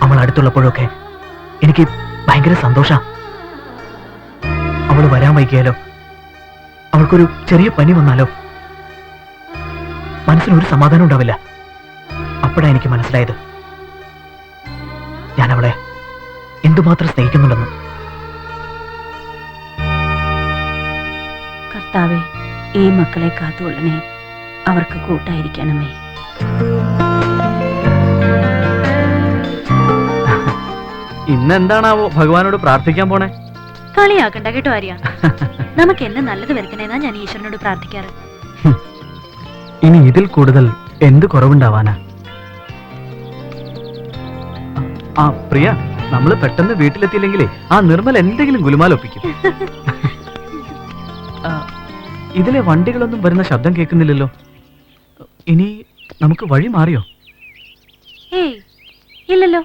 അവൾ അടുത്തുള്ളപ്പോഴൊക്കെ എനിക്ക് ഭയങ്കര സന്തോഷം. അവൾ വരാൻ വൈകിയാലോ, അവൾക്കൊരു ചെറിയ പനി വന്നാലോ മനസ്സിനൊരു സമാധാനം ഉണ്ടാവില്ല. അപ്പോഴാണ് എനിക്ക് മനസ്സിലായത് ഞാൻ അവളെ എന്തുമാത്രം സ്നേഹിക്കുന്നുണ്ടെന്ന്. കർത്താവേ, ഈ മക്കളെ കാത്തുകൊള്ളണേ, അവർക്ക് കൂട്ടായിരിക്കണമേ. ഇന്നെന്താണാവോ ഭഗവാനോട് പ്രാർത്ഥിക്കാൻ പോണേ? കളിയാക്കണ്ട കേട്ടോ ആര്യ. നമുക്ക് എല്ലാം നല്ലത് വരുത്തണേന്നാ ഞാൻ ഈശ്വരനോട് പ്രാർത്ഥിക്കാറ്. ഇനി ഇതിൽ കൂടുതൽ എന്ത് കുറവുണ്ടാവാനാ? ആ പ്രിയ, നമ്മള് പെട്ടെന്ന് വീട്ടിലെത്തിയില്ലെങ്കിലേ ആ നിർമ്മൽ എന്തെങ്കിലും ഗുലുമാലൊപ്പിക്കും. ഇതിലെ വണ്ടികളൊന്നും വരുന്ന ശബ്ദം കേൾക്കുന്നില്ലല്ലോ. ഇനി നമുക്ക് വഴി മാറിയോ? ഏയ് ഇല്ലല്ലോ,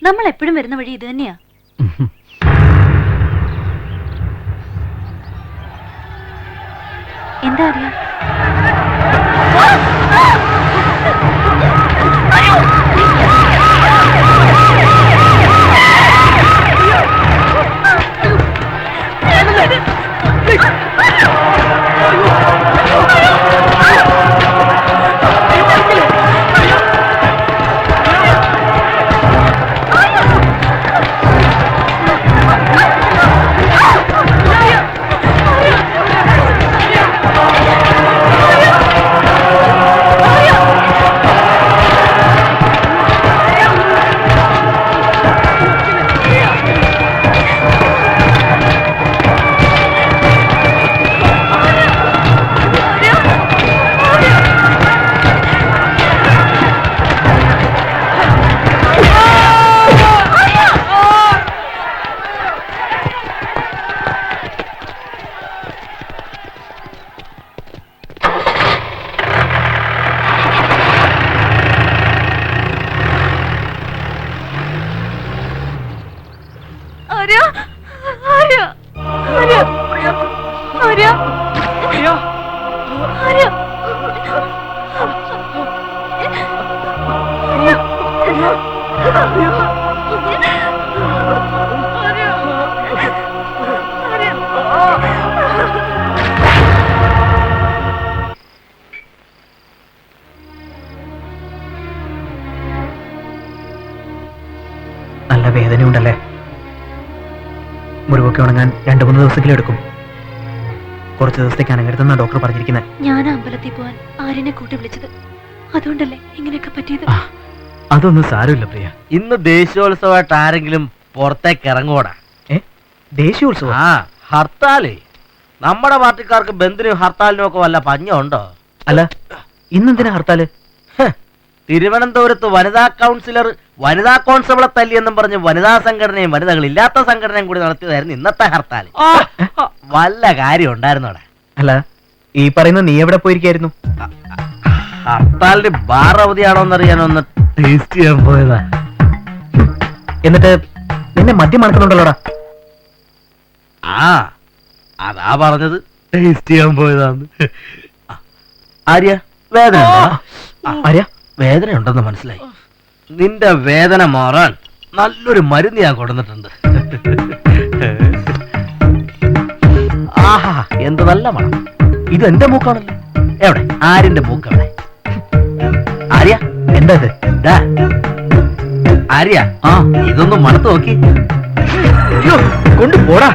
നമ്മൾ എപ്പോഴും വരുന്ന വഴി ഇത് തന്നെയാ. എന്താ അറിയാ? നല്ല വേദനയുണ്ടല്ലേ? മുറിവൊക്കെ ഉണങ്ങാൻ 2-3 ദിവസമെങ്കിലും എടുക്കും. കുറച്ച് ദിവസത്തേക്ക് അനങ്ങരുതെന്നാ ഡോക്ടർ പറഞ്ഞിരിക്കുന്നത്. ഞാൻ അമ്പലത്തിൽ പോവാൻ ആര്യനെ കൂട്ടി വിളിച്ചത് അതുകൊണ്ടല്ലേ ഇങ്ങനെയൊക്കെ പറ്റിയത്. അതൊന്നും സാരമില്ല പ്രിയ. ഇന്ന് ദേശീയോത്സവമായിട്ട് ആരെങ്കിലും പുറത്തേക്ക് ഇറങ്ങൂടാ? ദേശീയോത്സവം? ആ, ഹർത്താലേ. നമ്മുടെ പാർട്ടിക്കാർക്ക് ബന്ദിനും ഹർത്താലിനും ഒക്കെ വല്ല പഞ്ഞുണ്ടോ? അല്ല, ഇന്നെന്തിനാ ഹർത്താല്? തിരുവനന്തപുരത്ത് വനിതാ കൗൺസിലർ വനിതാ കോൺസ്റ്റബിളെ തല്ലിയെന്നും പറഞ്ഞ് വനിതാ സംഘടനയും വനിതകളില്ലാത്ത സംഘടനയും കൂടി നടത്തിയതായിരുന്നു ഇന്നത്തെ ഹർത്താൽ. വല്ല കാര്യം ഉണ്ടായിരുന്നോടെ? അല്ല, ഈ പറയുന്ന നീ എവിടെ പോയിരിക്കായിരുന്നു? ഹർത്താലിന് ബാർ അവധിയാണോന്നറിയാനൊന്ന് ടേസ്റ്റ് ചെയ്യാൻ പോയതാ. എന്നിട്ട് നിന്നെ മദ്യം മണക്കുന്നുണ്ടല്ലോടാ? ആ, അതാ പറഞ്ഞത്, ടേസ്റ്റ് ചെയ്യാൻ പോയതാന്ന്. ആര്യ, വേദന ആര്യ, വേദന ഉണ്ടെന്ന് മനസ്സിലായി. നിന്റെ വേദന മാറാൻ നല്ലൊരു മരുന്ന് ഞാൻ കൊടുത്തിട്ടുണ്ട്. ആഹാ, എന്ത് നല്ല മണം. ഇത് എന്റെ മൂക്കാണല്ലോ. എവിടെ? ആരിന്റെ മൂക്ക് എവിടെ? ആര്യ, എന്താ ഇത്? ആര്യ, ഇതൊന്നും മണത്ത് നോക്കി. കൊണ്ടുപോടാ.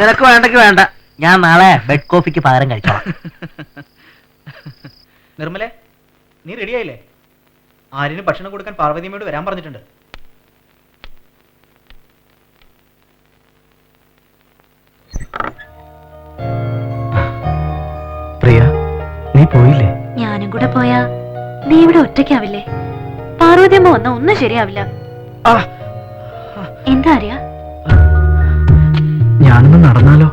നിനക്ക് വേണ്ടെങ്കിൽ വേണ്ട, ഞാൻ നാളെ ബെഡ് കോഫിക്ക് പകരം കഴിച്ചോളാം. നിർമ്മലേ, നീ റെഡിയായില്ലേ? ആര്യന് ഭക്ഷണം കൊടുക്കാൻ പാർവതിയമ്മയോട് വരാൻ പറഞ്ഞിട്ടുണ്ട്. പോയില്ലേ? ഞാനും കൂടെ പോയാ നീ ഇവിടെ ഒറ്റയ്ക്കാവില്ലേ? പാർവതിയമ്മ വന്ന ഒന്നും ശരിയാവില്ല. എന്താ അറിയാ? ഞാനൊന്ന് നടന്നാലോ?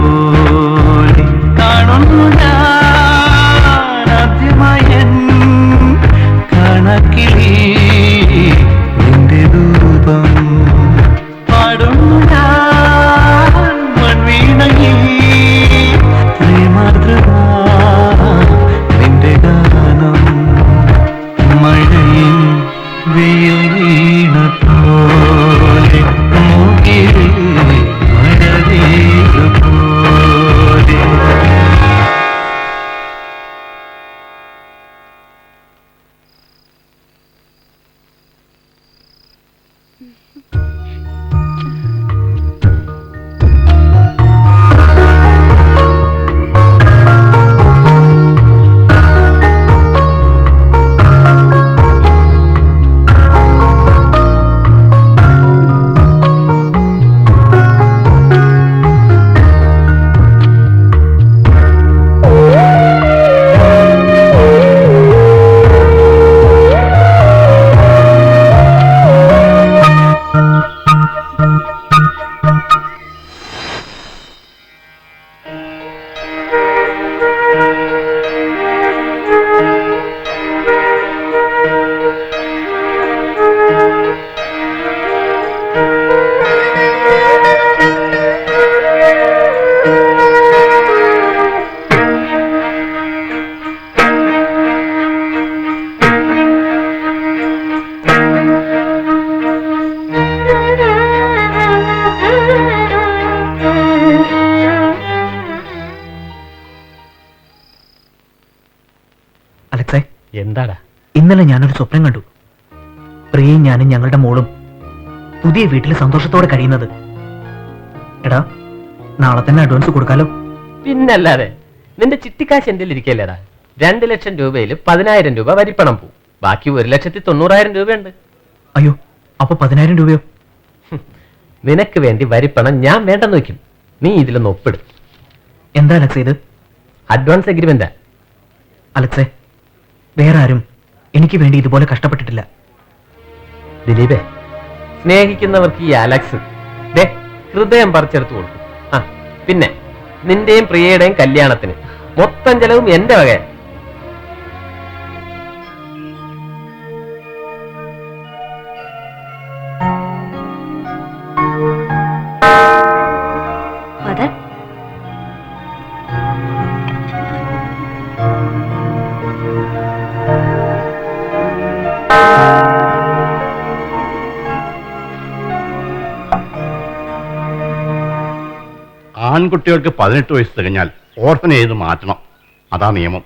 പോലെ കാണുന്നു എന്താടാ? ഇന്നലെ ഞാനൊരു സ്വപ്നം കണ്ടു. പ്രിയയും ഞാനും ഞങ്ങളുടെ മോളും പുതിയ വീട്ടിൽ സന്തോഷത്തോടെ കഴിയുന്നത്. എടാ, നാളെ തന്നെ അഡ്വാൻസ് കൊടുക്കാലോ? പിന്നല്ലാതെ. നിന്റെ ചിട്ടിക്കാശ് എന്റെ ഇരിക്കല്ലേടാ. 2 ലക്ഷം രൂപയിൽ 10,000 രൂപ വരിപ്പണം പോവും. ബാക്കി 1,90,000 രൂപയുണ്ട്. അയ്യോ, അപ്പൊ 10,000 രൂപയോ? നിനക്ക് വേണ്ടി വരിപ്പണം ഞാൻ വേണ്ടെന്ന് വെക്കും. നീ ഇതിലൊന്ന് ഒപ്പിടും. എന്താ അലക്സേ ഇത്? അഡ്വാൻസ് എഗ്രിമെന്റാ. അലക്സേ, വേറെ ആരും എനിക്ക് വേണ്ടി ഇതുപോലെ കഷ്ടപ്പെട്ടിട്ടില്ല. ദിലീപേ, സ്നേഹിക്കുന്നവർക്ക് ഈ അലക്സ് ഹൃദയം പറിച്ചെടുത്ത് കൊടുക്കും. ആ പിന്നെ നിന്റെയും പ്രിയയുടെയും കല്യാണത്തിന് മൊത്തം ചെലവും എന്റെ വക. ഫാദർ, ആൺകുട്ടികൾക്ക് 18 വയസ്സ് തികഞ്ഞാൽ ഓർഫനേജ് മാറ്റണം. അതാ നിയമം.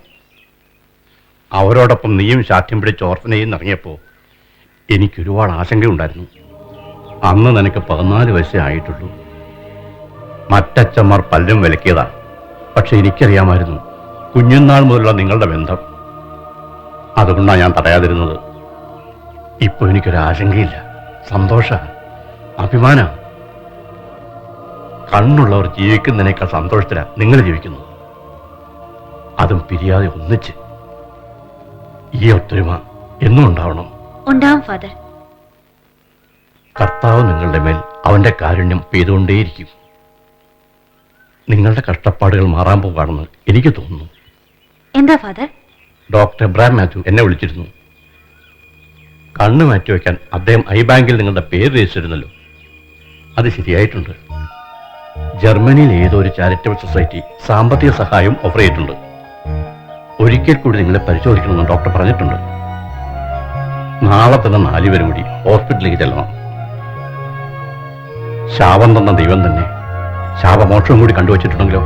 അവരോടൊപ്പം നീയും ശാഠ്യം പിടിച്ച് ഓർഫനേജിൽ ഇറങ്ങിയപ്പോൾ എനിക്കൊരുപാട് ആശങ്കയുണ്ടായിരുന്നു. അന്ന് നിനക്ക് 14 വയസ്സേ ആയിട്ടുള്ളൂ. മറ്റച്ഛന്മാർ പലരും വിലക്കിയതാ. പക്ഷെ എനിക്കറിയാമായിരുന്നു കുഞ്ഞുനാൾ മുതലുള്ള നിങ്ങളുടെ ബന്ധം. അതുകൊണ്ടാണ് ഞാൻ തടയാതിരുന്നത്. ഇപ്പോൾ എനിക്കൊരാശങ്കയില്ല. സന്തോഷ, അഭിമാന. കണ്ണുള്ളവർ ജീവിക്കുന്നതിനേക്കാൾ സന്തോഷത്തിലാണ് നിങ്ങൾ ജീവിക്കുന്നു. അതും പിരിയാതെ ഒന്നിച്ച്. ഈ ഒത്തൊരുമ എന്നും ഉണ്ടാവണം. ഉണ്ടാവും ഫാദർ. കർത്താവ് നിങ്ങളുടെ മേൽ അവന്റെ കാരുണ്യം പെയ്തുകൊണ്ടേയിരിക്കും. നിങ്ങളുടെ കഷ്ടപ്പാടുകൾ മാറാൻ പോകാണെന്ന് എനിക്ക് തോന്നുന്നു. എന്താ ഫാദർ? ഡോക്ടർ എബ്രഹാം മാത്യു എന്നെ വിളിച്ചിരുന്നു. കണ്ണ് മാറ്റിവെക്കാൻ അദ്ദേഹം ഐ ബാങ്കിൽ നിങ്ങളുടെ പേര് രജിസ്റ്റർ ചെയ്തിരുന്നല്ലോ. അത് ശരിയായിട്ടുണ്ട്. ജർമ്മനിയിൽ ഏതോ ഒരു ചാരിറ്റബിൾ സൊസൈറ്റി സാമ്പത്തിക സഹായം ഓഫർ ചെയ്തിട്ടുണ്ട്. ഒരിക്കൽ കൂടി നിങ്ങളെ പരിശോധിക്കണമെന്ന് ഡോക്ടർ പറഞ്ഞിട്ടുണ്ട്. നാളെ തന്നെ 4 പേരും കൂടി ഹോസ്പിറ്റലിലേക്ക് ചെല്ലണം. ശാപം തന്ന ദൈവം തന്നെ ശാപമോക്ഷവും കൂടി കണ്ടുവച്ചിട്ടുണ്ടെങ്കിലോ?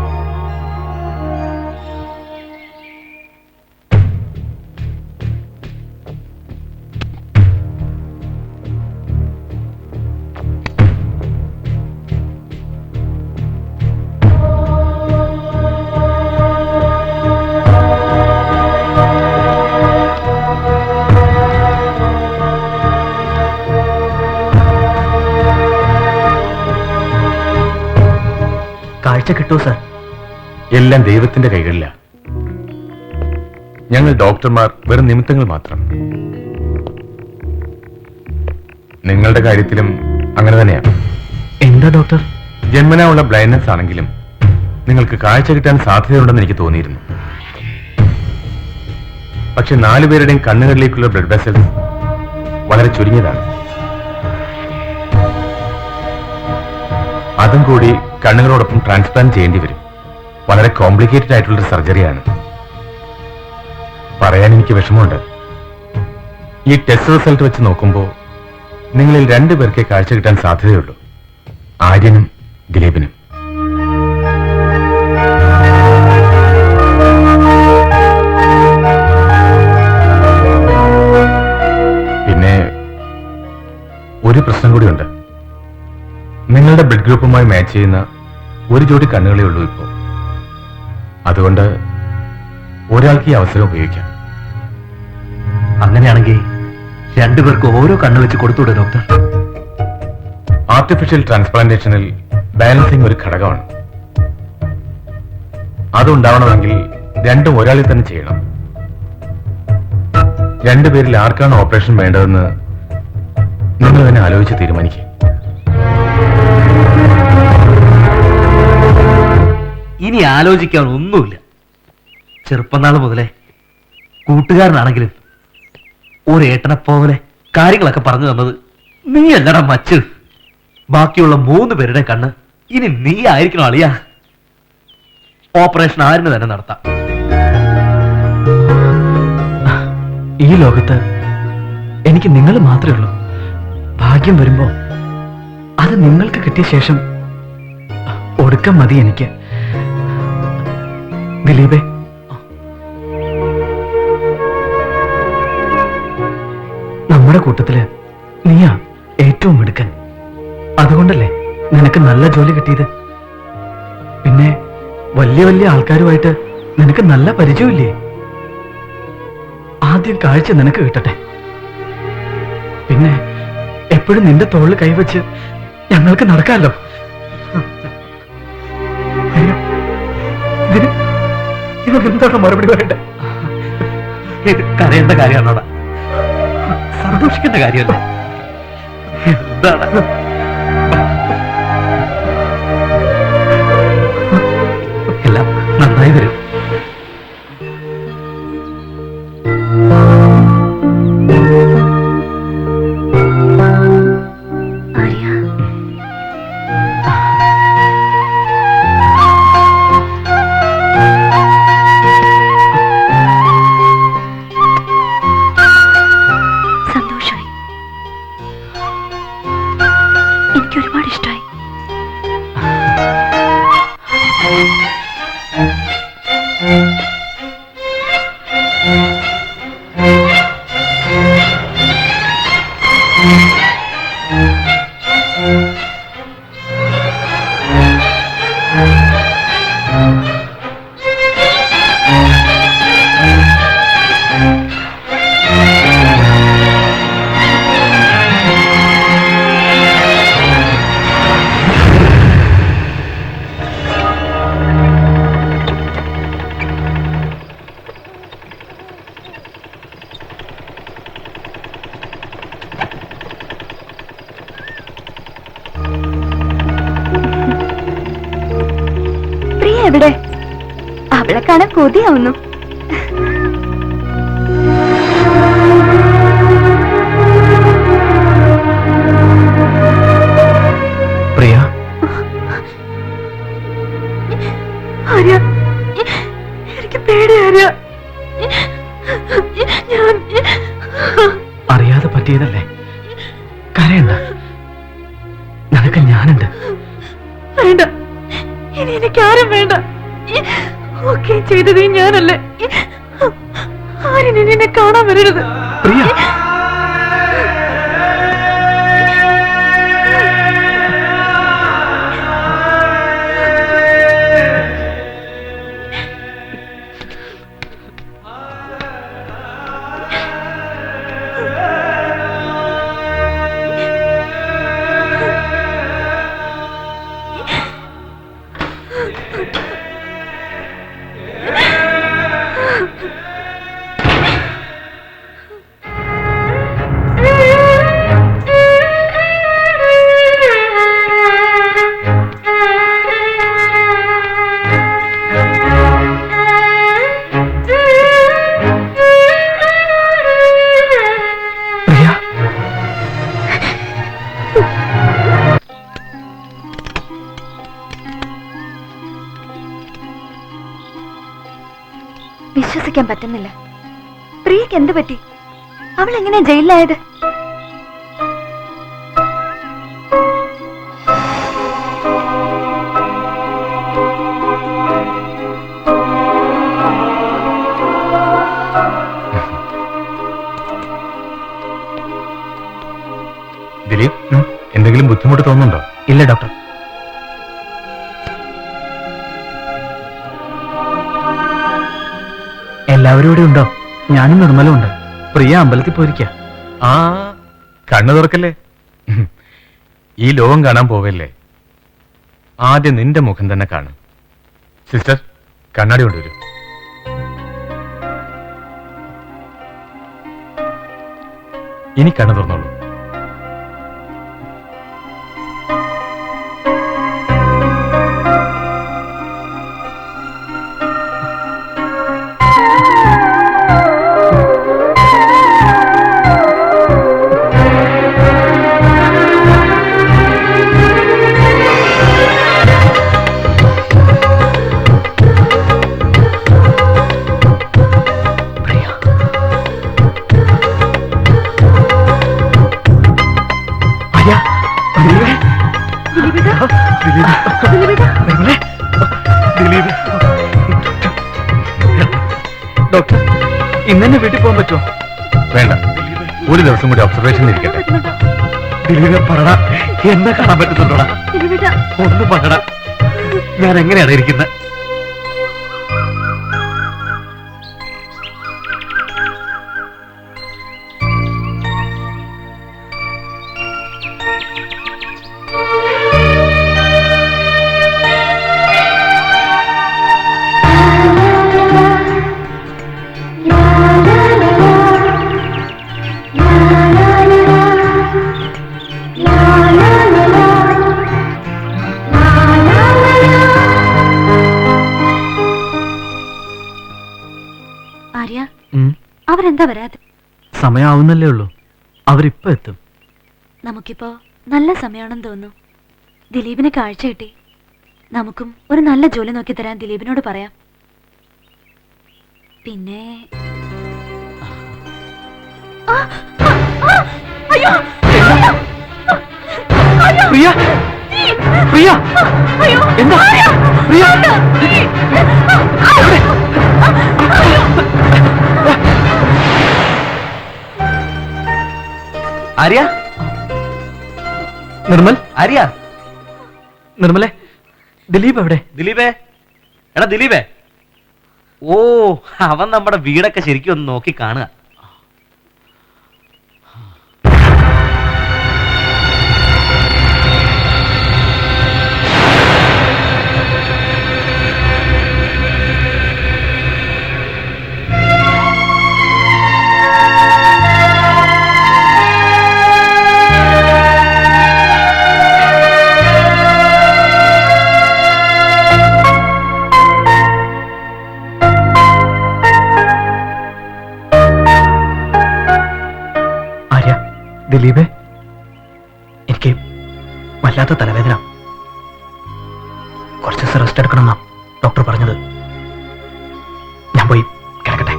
കാഴ്ച കിട്ടുമോ സാർ? എല്ലാം ദൈവത്തിന്റെ കൈകളില. ഞങ്ങൾ ഡോക്ടർമാർ വെറും നിമിത്തങ്ങൾ മാത്രം. നിങ്ങളുടെ കാര്യത്തിലും അങ്ങനെ തന്നെയാണ്. എന്താ ഡോക്ടർ? ജന്മനാ ഉള്ള ബ്ലൈൻഡ്നെസ് ആണെങ്കിലും നിങ്ങൾക്ക് കാഴ്ച കിട്ടാൻ സാധ്യതയുണ്ടെന്ന് എനിക്ക് തോന്നിയിരുന്നു. പക്ഷെ 4 പേരുടെയും കണ്ണുകളിലേക്കുള്ള ബ്ലഡ് വെസൽസ് വളരെ ചുരുങ്ങിയതാണ്. അതും കൂടി കണ്ണുകളോടൊപ്പം ട്രാൻസ്പ്ലാന്റ് ചെയ്യേണ്ടി വരും. വളരെ കോംപ്ലിക്കേറ്റഡ് ആയിട്ടുള്ളൊരു സർജറിയാണ്. പറയാൻ എനിക്ക് വിഷമമുണ്ട്. ഈ ടെസ്റ്റ് റിസൾട്ട് വെച്ച് നോക്കുമ്പോൾ നിങ്ങളിൽ 2 പേർക്കേ കാഴ്ച കിട്ടാൻ സാധ്യതയുള്ളൂ. ആര്യനും ദിലീപിനും. പിന്നെ ഒരു പ്രശ്നം കൂടിയുണ്ട്. നിങ്ങളുടെ ബ്ലഡ് ഗ്രൂപ്പുമായി മാച്ച് ചെയ്യുന്ന ഒരു ജോഡി കണ്ണുകളേ ഉള്ളൂ ഇപ്പോൾ. അതുകൊണ്ട് ഒരാൾക്ക് ഈ അവസരം ഉപയോഗിക്കാം. അങ്ങനെയാണെങ്കിൽ 2 പേർക്ക് ഓരോ കണ്ണ് വെച്ച് കൊടുത്തൂടെ ഡോക്ടർ? ആർട്ടിഫിഷ്യൽ ട്രാൻസ്പ്ലാന്റേഷനിൽ ബാലൻസിംഗ് ഒരു ഘടകമാണ്. അതുണ്ടാവണമെങ്കിൽ 2 ഒരാളിൽ തന്നെ ചെയ്യണം. 2 പേരിൽ ആർക്കാണ് ഓപ്പറേഷൻ വേണ്ടതെന്ന് നിങ്ങൾ തന്നെ ആലോചിച്ച് തീരുമാനിക്കുക. ഇനി ആലോചിക്കാൻ ഒന്നുമില്ല. ചെറുപ്പനാൾ മുതലേ കൂട്ടുകാരനാണെങ്കിലും ഒരേട്ടനെ പോലെ കാര്യങ്ങളൊക്കെ പറഞ്ഞു തന്നത് നീ അല്ലടാ മച്ച്. ബാക്കിയുള്ള 3 പേരുടെ കണ്ണ് ഇനി നീ ആയിരിക്കണം അളിയാ. ഓപ്പറേഷൻ ആരിന് തന്നെ നടത്താം. ഈ ലോകത്ത് എനിക്ക് നിങ്ങൾ മാത്രമേ ഉള്ളൂ. ഭാഗ്യം വരുമ്പോ അത് നിങ്ങൾക്ക് കിട്ടിയ ശേഷം ഒടുക്കം മതി എനിക്ക്. ദിലീപേ, ഞങ്ങളുടെ കൂട്ടത്തില് നീയാ ഏറ്റവും മിടുക്കൻ. അതുകൊണ്ടല്ലേ നിനക്ക് നല്ല ജോലി കിട്ടിയത്. പിന്നെ വലിയ വലിയ ആൾക്കാരുമായിട്ട് നിനക്ക് നല്ല പരിചയമില്ലേ? ആദ്യം കാഴ്ച നിനക്ക് കിട്ടട്ടെ. പിന്നെ എപ്പോഴും നിന്റെ തോളിൽ കൈവച്ച് ഞങ്ങൾക്ക് നടക്കാമല്ലോ. എന്താണ് മറുപടി പറയണ്ടേ? ഇത് കരയേണ്ട കാര്യമാണോടാ? സന്തോഷിക്കേണ്ട കാര്യമല്ല. എന്താണ് എല്ലാം നന്നായി വരും. എവിടെ? അവളെ കാണാൻ കൊതിയാവുന്നു. പ്രിയ, എനിക്ക് പേടിയാ. അറിയാതെ പറ്റിയതല്ലേ, കരയണ്ട. നിനക്ക് ഞാനുണ്ട്. വേണ്ട, ഇനി എനിക്കാരും വേണ്ട. ഒക്കെ ചെയ്തത് ഞാനല്ലേ. ആരും എന്നെ കാണാൻ വരരുത്. പ്രിയ, വിശ്വസിക്കാൻ പറ്റുന്നില്ല. പ്രിയക്ക് എന്ത് പറ്റി? അവൾ എങ്ങനെ ജയിലിലായത്? ദിലീപ്, എന്തെങ്കിലും ബുദ്ധിമുട്ട് തോന്നുന്നുണ്ടോ? ഇല്ല ഡോക്ടർ. എല്ലാവരും ഇവിടെ ഉണ്ടോ? ഞാനും നിർമ്മലും ഉണ്ട്. പ്രിയ അമ്പലത്തിൽ പോയിരിക്ക. ആ, കണ്ണു തുറക്കല്ലേ. ഈ ലോകം കാണാൻ പോവല്ലേ, ആദ്യം നിന്റെ മുഖം തന്നെ കാണും. സിസ്റ്റർ, കണ്ണാടി കൊണ്ടുവരൂ. ഇനി കണ്ണു തുറന്നോളൂ. ഡോക്ടർ, ഇന്നെ വീട്ടിൽ പോകാൻ പറ്റുമോ? വേണ്ട, ഒരു ദിവസം കൂടി ഒബ്സർവേഷനിൽ ഇരിക്കട്ടെ. ദിലീപേ പറടാ, എന്നെ കാണാൻ പറ്റുന്നുണ്ടോടാ? ദിലീപേട്ടാ, ഒന്ന് പറടാ, ഞാൻ എങ്ങനെയാണ് ഇരിക്കുന്നത്? ആര്യ, അവരെന്താ വരാതെ? സമയാവുന്നല്ലേ ഉള്ളൂ. അവരിപ്പോ എത്തും. നമുക്കിപ്പോ നല്ല സമയമാണെന്ന് തോന്നുന്നു. ദിലീപിന് കാഴ്ച കിട്ടി. നമുക്കും ഒരു നല്ല ജോലി നോക്കി തരാൻ ദിലീപിനോട് പറയാം. പിന്നെ പ്രിയ, പ്രിയ, എന്താ പ്രിയ? ആര്യ, നിർമ്മൽ, ആര്യ, നിർമ്മലെ, ദിലീപ് എവിടെ? ദിലീപേ, എടാ ദിലീപേ. ഓ, അവൻ നമ്മുടെ വീടൊക്കെ ശരിക്കും ഒന്ന് നോക്കി കാണുക. ദിലീപേ, എനിക്ക് വല്ലാത്ത തലവേദന. കുറച്ച് ദിവസം റെസ്റ്റ് എടുക്കണമെന്നാ ഡോക്ടർ പറഞ്ഞത്. ഞാൻ പോയി കിടക്കട്ടെ.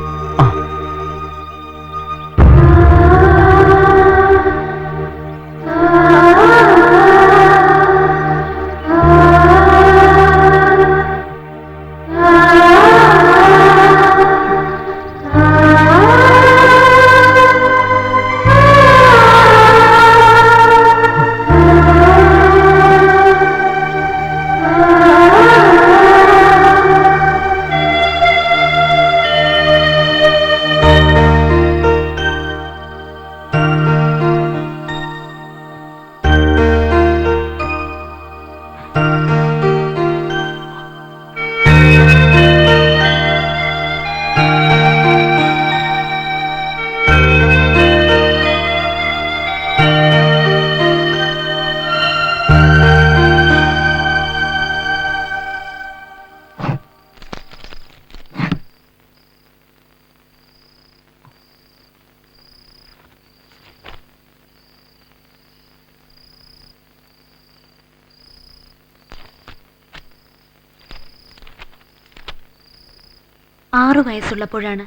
ആറു വയസ്സുള്ളപ്പോഴാണ്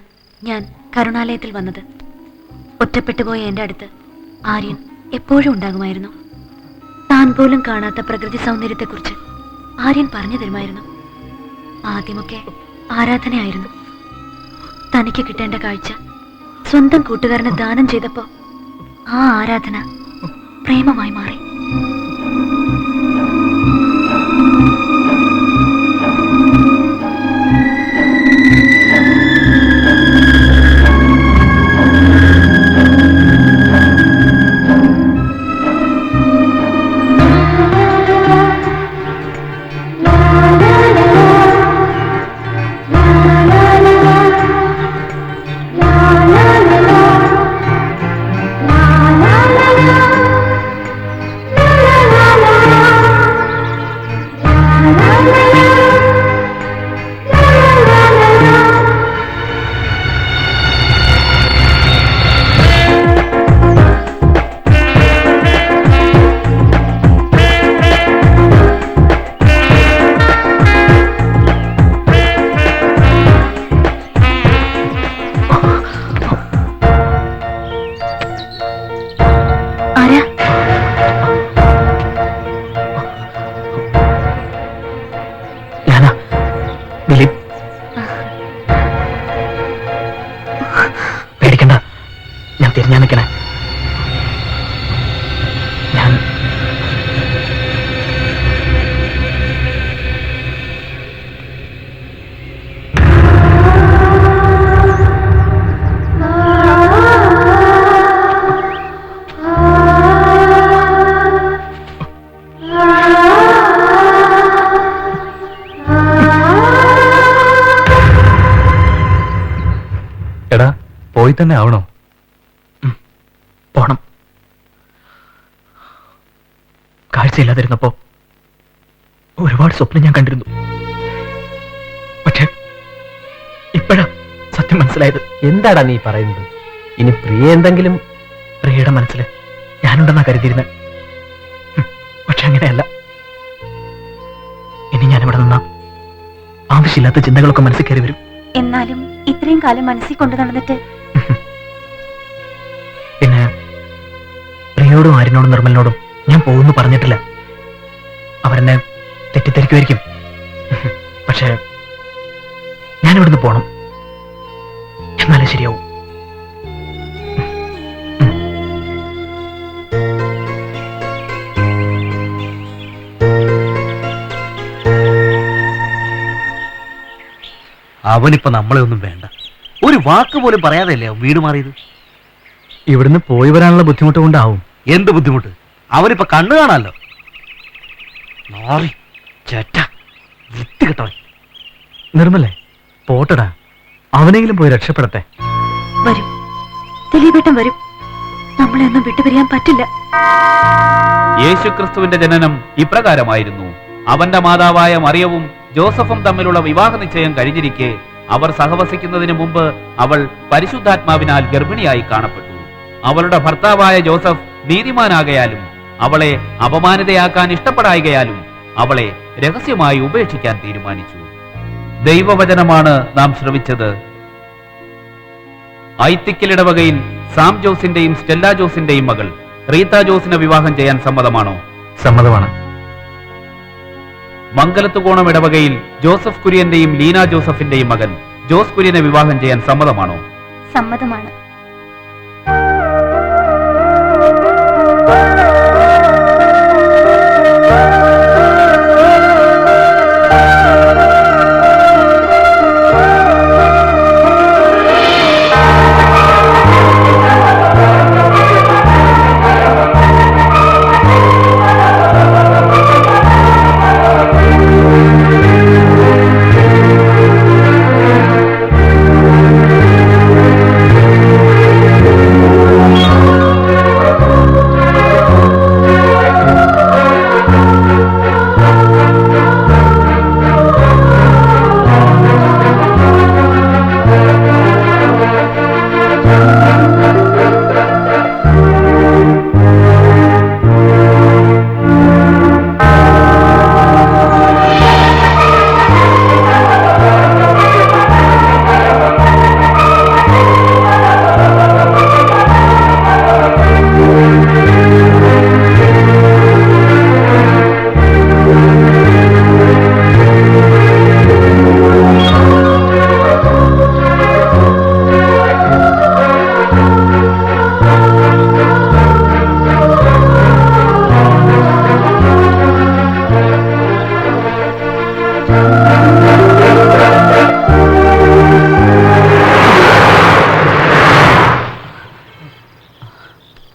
ഞാൻ കരുണാലയത്തിൽ വന്നത്. ഒറ്റപ്പെട്ടുപോയ എൻ്റെ അടുത്ത് ആര്യൻ എപ്പോഴും ഉണ്ടാകുമായിരുന്നു. താൻ പോലും കാണാത്ത പ്രകൃതി സൗന്ദര്യത്തെക്കുറിച്ച് ആര്യൻ പറഞ്ഞു തരുമായിരുന്നു. ആദ്യമൊക്കെ ആരാധനയായിരുന്നു. തനിക്ക് കിട്ടേണ്ട കാഴ്ച സ്വന്തം കൂട്ടുകാരന് ദാനം ചെയ്തപ്പോൾ ആ ആരാധന പ്രേമമായി മാറി. പേടിക്കണ്ട, ഞാൻ തിരിഞ്ഞാ നിൽക്കണേ. എടാ പോയി തന്നെ ആവണോ? പോണം. കാഴ്ചയില്ലാതിരുന്നപ്പോ ഒരുപാട് സ്വപ്നം ഞാൻ കണ്ടിരുന്നു. പക്ഷെ ഇപ്പോഴാ സത്യം മനസ്സിലായത്. എന്താടാ നീ പറയുന്നത്? ഇനി പ്രിയ എന്തെങ്കിലും? പ്രിയയുടെ മനസ്സിൽ ഞാനുണ്ടെന്നാ കരുതിയിരുന്നത്. പക്ഷെ അങ്ങനെയല്ല. ഇനി ഞാനിവിടെ നിന്നാ ആവശ്യമില്ലാത്ത ചിന്തകളൊക്കെ മനസ്സിൽ കയറി വരും. എന്നാലും ഇത്രയും കാലം മനസ്സിൽ കൊണ്ടു നടന്നിട്ട് പിന്നെ പ്രിയോടും ആര്യനോടും നിർമ്മലിനോടും ഞാൻ പോകുന്നു പറഞ്ഞിട്ടില്ല. അവരെന്നെ തെറ്റിദ്ധരിക്കുമായിരിക്കും. പക്ഷേ ഞാനിവിടുന്ന് പോണം. എന്നാലേ ശരിയാവും. അവനിപ്പോ നമ്മളെ ഒന്നും വേണ്ട. ഒരു വാക്ക് പോലും പറയാതെയല്ലേ അവൻ വീട് മാറിയത്. ഇവിടുന്ന് പോയി വരാനുള്ള ബുദ്ധിമുട്ട് കൊണ്ടാവും. എന്ത് ബുദ്ധിമുട്ട്? അവനിപ്പോ കണ്ണു കാണാമല്ലോ. നാറി ചേറ്റ വൃത്തികെട്ടവൻ. നിർമ്മലേ പോട്ടടാ, അവനെങ്കിലും പോയി രക്ഷപ്പെടട്ടെ. വരും, ദിലീപേട്ടൻ വരും. നമ്മളെ ഒന്നും വിട്ടുപിരിയാൻ പറ്റില്ല. യേശുക്രിസ്തുവിന്റെ ജനനം ഇപ്രകാരമായിരുന്നു. അവന്റെ മാതാവായ മറിയവും ജോസഫും തമ്മിലുള്ള വിവാഹ നിശ്ചയം കഴിഞ്ഞിരിക്കെ അവർ സഹവസിക്കുന്നതിന് മുമ്പ് അവൾ പരിശുദ്ധാത്മാവിനാൽ ഗർഭിണിയായി കാണപ്പെട്ടു. അവളുടെ ഭർത്താവായ ജോസഫ് നീതിമാനാകയാലും അവളെ അപമാനിതയാക്കാൻ ഇഷ്ടപ്പെടായികയാലും അവളെ രഹസ്യമായി ഉപേക്ഷിക്കാൻ തീരുമാനിച്ചു. ദൈവവചനമാണ് നാം ശ്രവിച്ചത്. ഐത്തിക്കലിടവകയിൽ സാം ജോസിന്റെയും സ്റ്റെല്ല ജോസിന്റെയും മകൾ റീത്ത ജോസിനെ വിവാഹം ചെയ്യാൻ സമ്മതമാണോ? സമ്മതമാണ്. മംഗലത്തുകോണം ഇടവകയിൽ ജോസഫ് കുര്യന്റെയും ലീന ജോസഫിന്റെയും മകൻ ജോസ് കുര്യനെ വിവാഹം ചെയ്യാൻ സമ്മതമാണോ? സമ്മതമാണ്.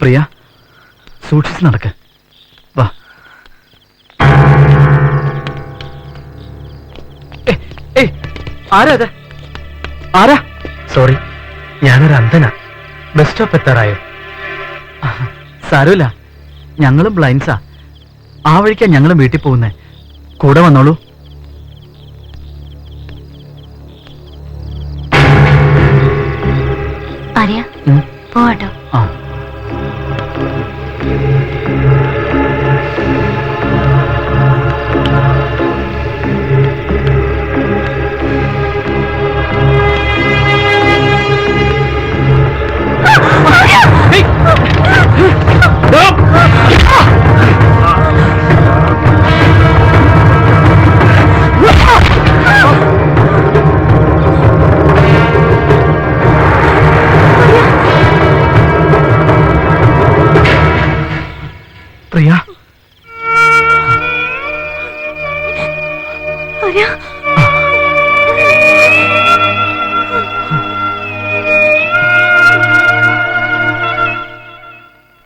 പ്രിയ, സൂക്ഷിച്ച് നടക്ക്. വാ. ആരാ അത്? ആരാ? സോറി, ഞാനൊരു അന്ധനാ. Bus stop എത്താറായോ? സാരമില്ല, ഞങ്ങളും ബ്ലൈൻഡ്സാ. ആ വഴിക്കാ ഞങ്ങളും വീട്ടിൽ പോകുന്നേ. കൂടെ വന്നോളൂ. ആര്യ, പോവാട്ടോ. ആ. പ്രിയ,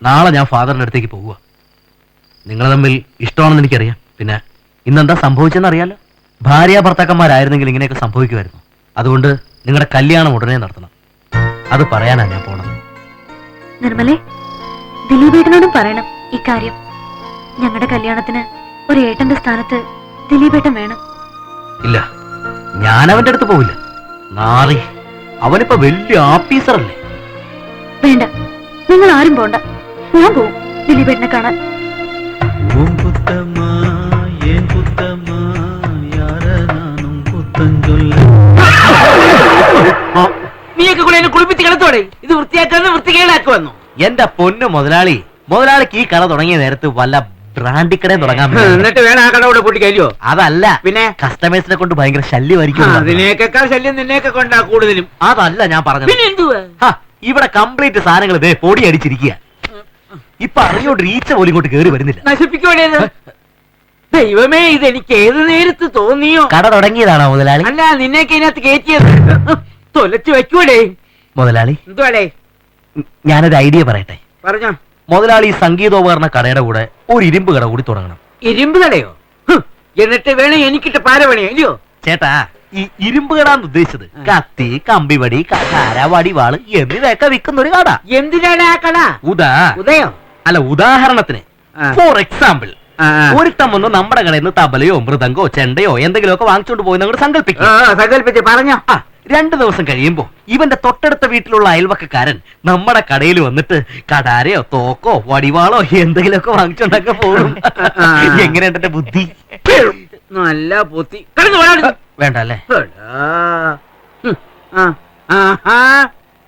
നാളെ ഞാൻ ഫാദറിന്റെ അടുത്തേക്ക് പോവുക. നിങ്ങൾ തമ്മിൽ ഇഷ്ടമാണെന്ന് എനിക്കറിയാം. പിന്നെ ഇന്നെന്താ സംഭവിച്ചെന്ന് അറിയാലോ. ഭാര്യ ഭർത്താക്കന്മാരായിരുന്നെങ്കിൽ ഇങ്ങനെയൊക്കെ സംഭവിക്കുമായിരുന്നു. അതുകൊണ്ട് നിങ്ങളുടെ കല്യാണം ഉടനെ നടത്തണം. അത് പറയാനാ ഞാൻ പോണത്. നിർമ്മലേ, ദിലീപേട്ടനോടും പറയണം ഇക്കാര്യം. ഞങ്ങളുടെ കല്യാണത്തിന് ഒരു ഏട്ടന്റെ സ്ഥാനത്ത് ദിലീപേട്ടൻ വേണം. ഇല്ല, ഞാൻ അവന്റെ അടുത്ത് പോവില്ല. നാറി, അവനിപ്പോ വലിയ ഓഫീസറല്ലേ. വേണ്ട, നിങ്ങൾ ആരും പോണ്ട. ഞാൻ പോവും ദിലീപേട്ടനെ കാണാൻ. നീയൊക്കെ കൂടെ എന്നെ കുളിപ്പിച്ച് കളത്തോടെ. ഇത് വൃത്തിയാക്കാന്ന് വൃത്തികേടാക്കുവന്നു. എന്റെ പൊന്നു മുതലാളി, മുതലാളിക്ക് ഈ കട തുടങ്ങിയ നേരത്ത് വല്ല ബ്രാൻഡിക്കടയും തുടങ്ങാൻ. എന്നിട്ട് വേണം ആ കട കൂടെ പൊട്ടിക്കല്ലോ. അതല്ല, പിന്നെ കസ്റ്റമേഴ്സിനെ കൊണ്ട് ഭയങ്കര ശല്യമായിരിക്കും. അതിനേക്കാൾ ശല്യം നിന്നെയൊക്കെ കൊണ്ടാ കൂടുതലും. അതല്ല ഞാൻ പറഞ്ഞത്. പിന്നെ എന്തുവാ, ഇവിടെ കംപ്ലീറ്റ് സാധനങ്ങൾ ഇതേ പൊടി അടിച്ചിരിക്കുക. ഇപ്പൊ അറിയോട്ട് ഈച്ച പോലും ഇങ്ങോട്ട് കേറി വരുന്നില്ല. നശിപ്പിക്കോടേത്. ദൈവമേ, ഇതെനിക്ക് ഏത് നേരത്ത് തോന്നിയോ? കട തുടങ്ങിയതാണോ മുതലാളി? അല്ല, നിന്നെയൊക്കെ ഇതിനകത്ത് കയറ്റിയത്. തൊലച്ചു വെക്കൂടേ മുതലാളി. എന്തുവാടേ? ഞാനൊരു ഐഡിയ പറയട്ടെ. പറഞ്ഞോ. മുതലാളി സംഗീതോപകരണ കടയുടെ കൂടെ ഒരു ഇരുമ്പ് കട കൂടി തുടങ്ങണം. ഇരുമ്പ് കടയോ? എന്നിട്ട് വേണം എനിക്കിട്ട് പാര പണിയോ ഇല്ലയോ? ചേട്ടാ, ഈ ഇരുമ്പ് കടാന്ന് ഉദ്ദേശിച്ചത് കത്തി, കമ്പിവടി, കസാര, വടിവാള് എന്നിവയൊക്കെ വിൽക്കുന്ന ഒരു കട. എന്തിനാണ് ആ കട? ഉദയോ? അല്ല, ഉദാഹരണത്തിന് ഫോർ എക്സാമ്പിൾ, ഒരുത്തം വന്ന് നമ്മുടെ കടയിൽ നിന്ന് തബലയോ മൃദംഗോ ചെണ്ടയോ എന്തെങ്കിലുമൊക്കെ വാങ്ങിച്ചോണ്ട് പോയി നമ്മൾ സങ്കല്പിച്ച് പറഞ്ഞോ. 2 ദിവസം കഴിയുമ്പോ ഇവന്റെ തൊട്ടടുത്ത വീട്ടിലുള്ള അയൽവക്കക്കാരൻ നമ്മുടെ കടയിൽ വന്നിട്ട് കടാരയോ തോക്കോ വടിവാളോ എന്തെങ്കിലുമൊക്കെ വാങ്ങിച്ചോണ്ടൊക്കെ പോകും. എങ്ങനെയുണ്ട് എന്റെ ബുദ്ധി? നല്ല ബുദ്ധി. വേണ്ട അല്ലേ?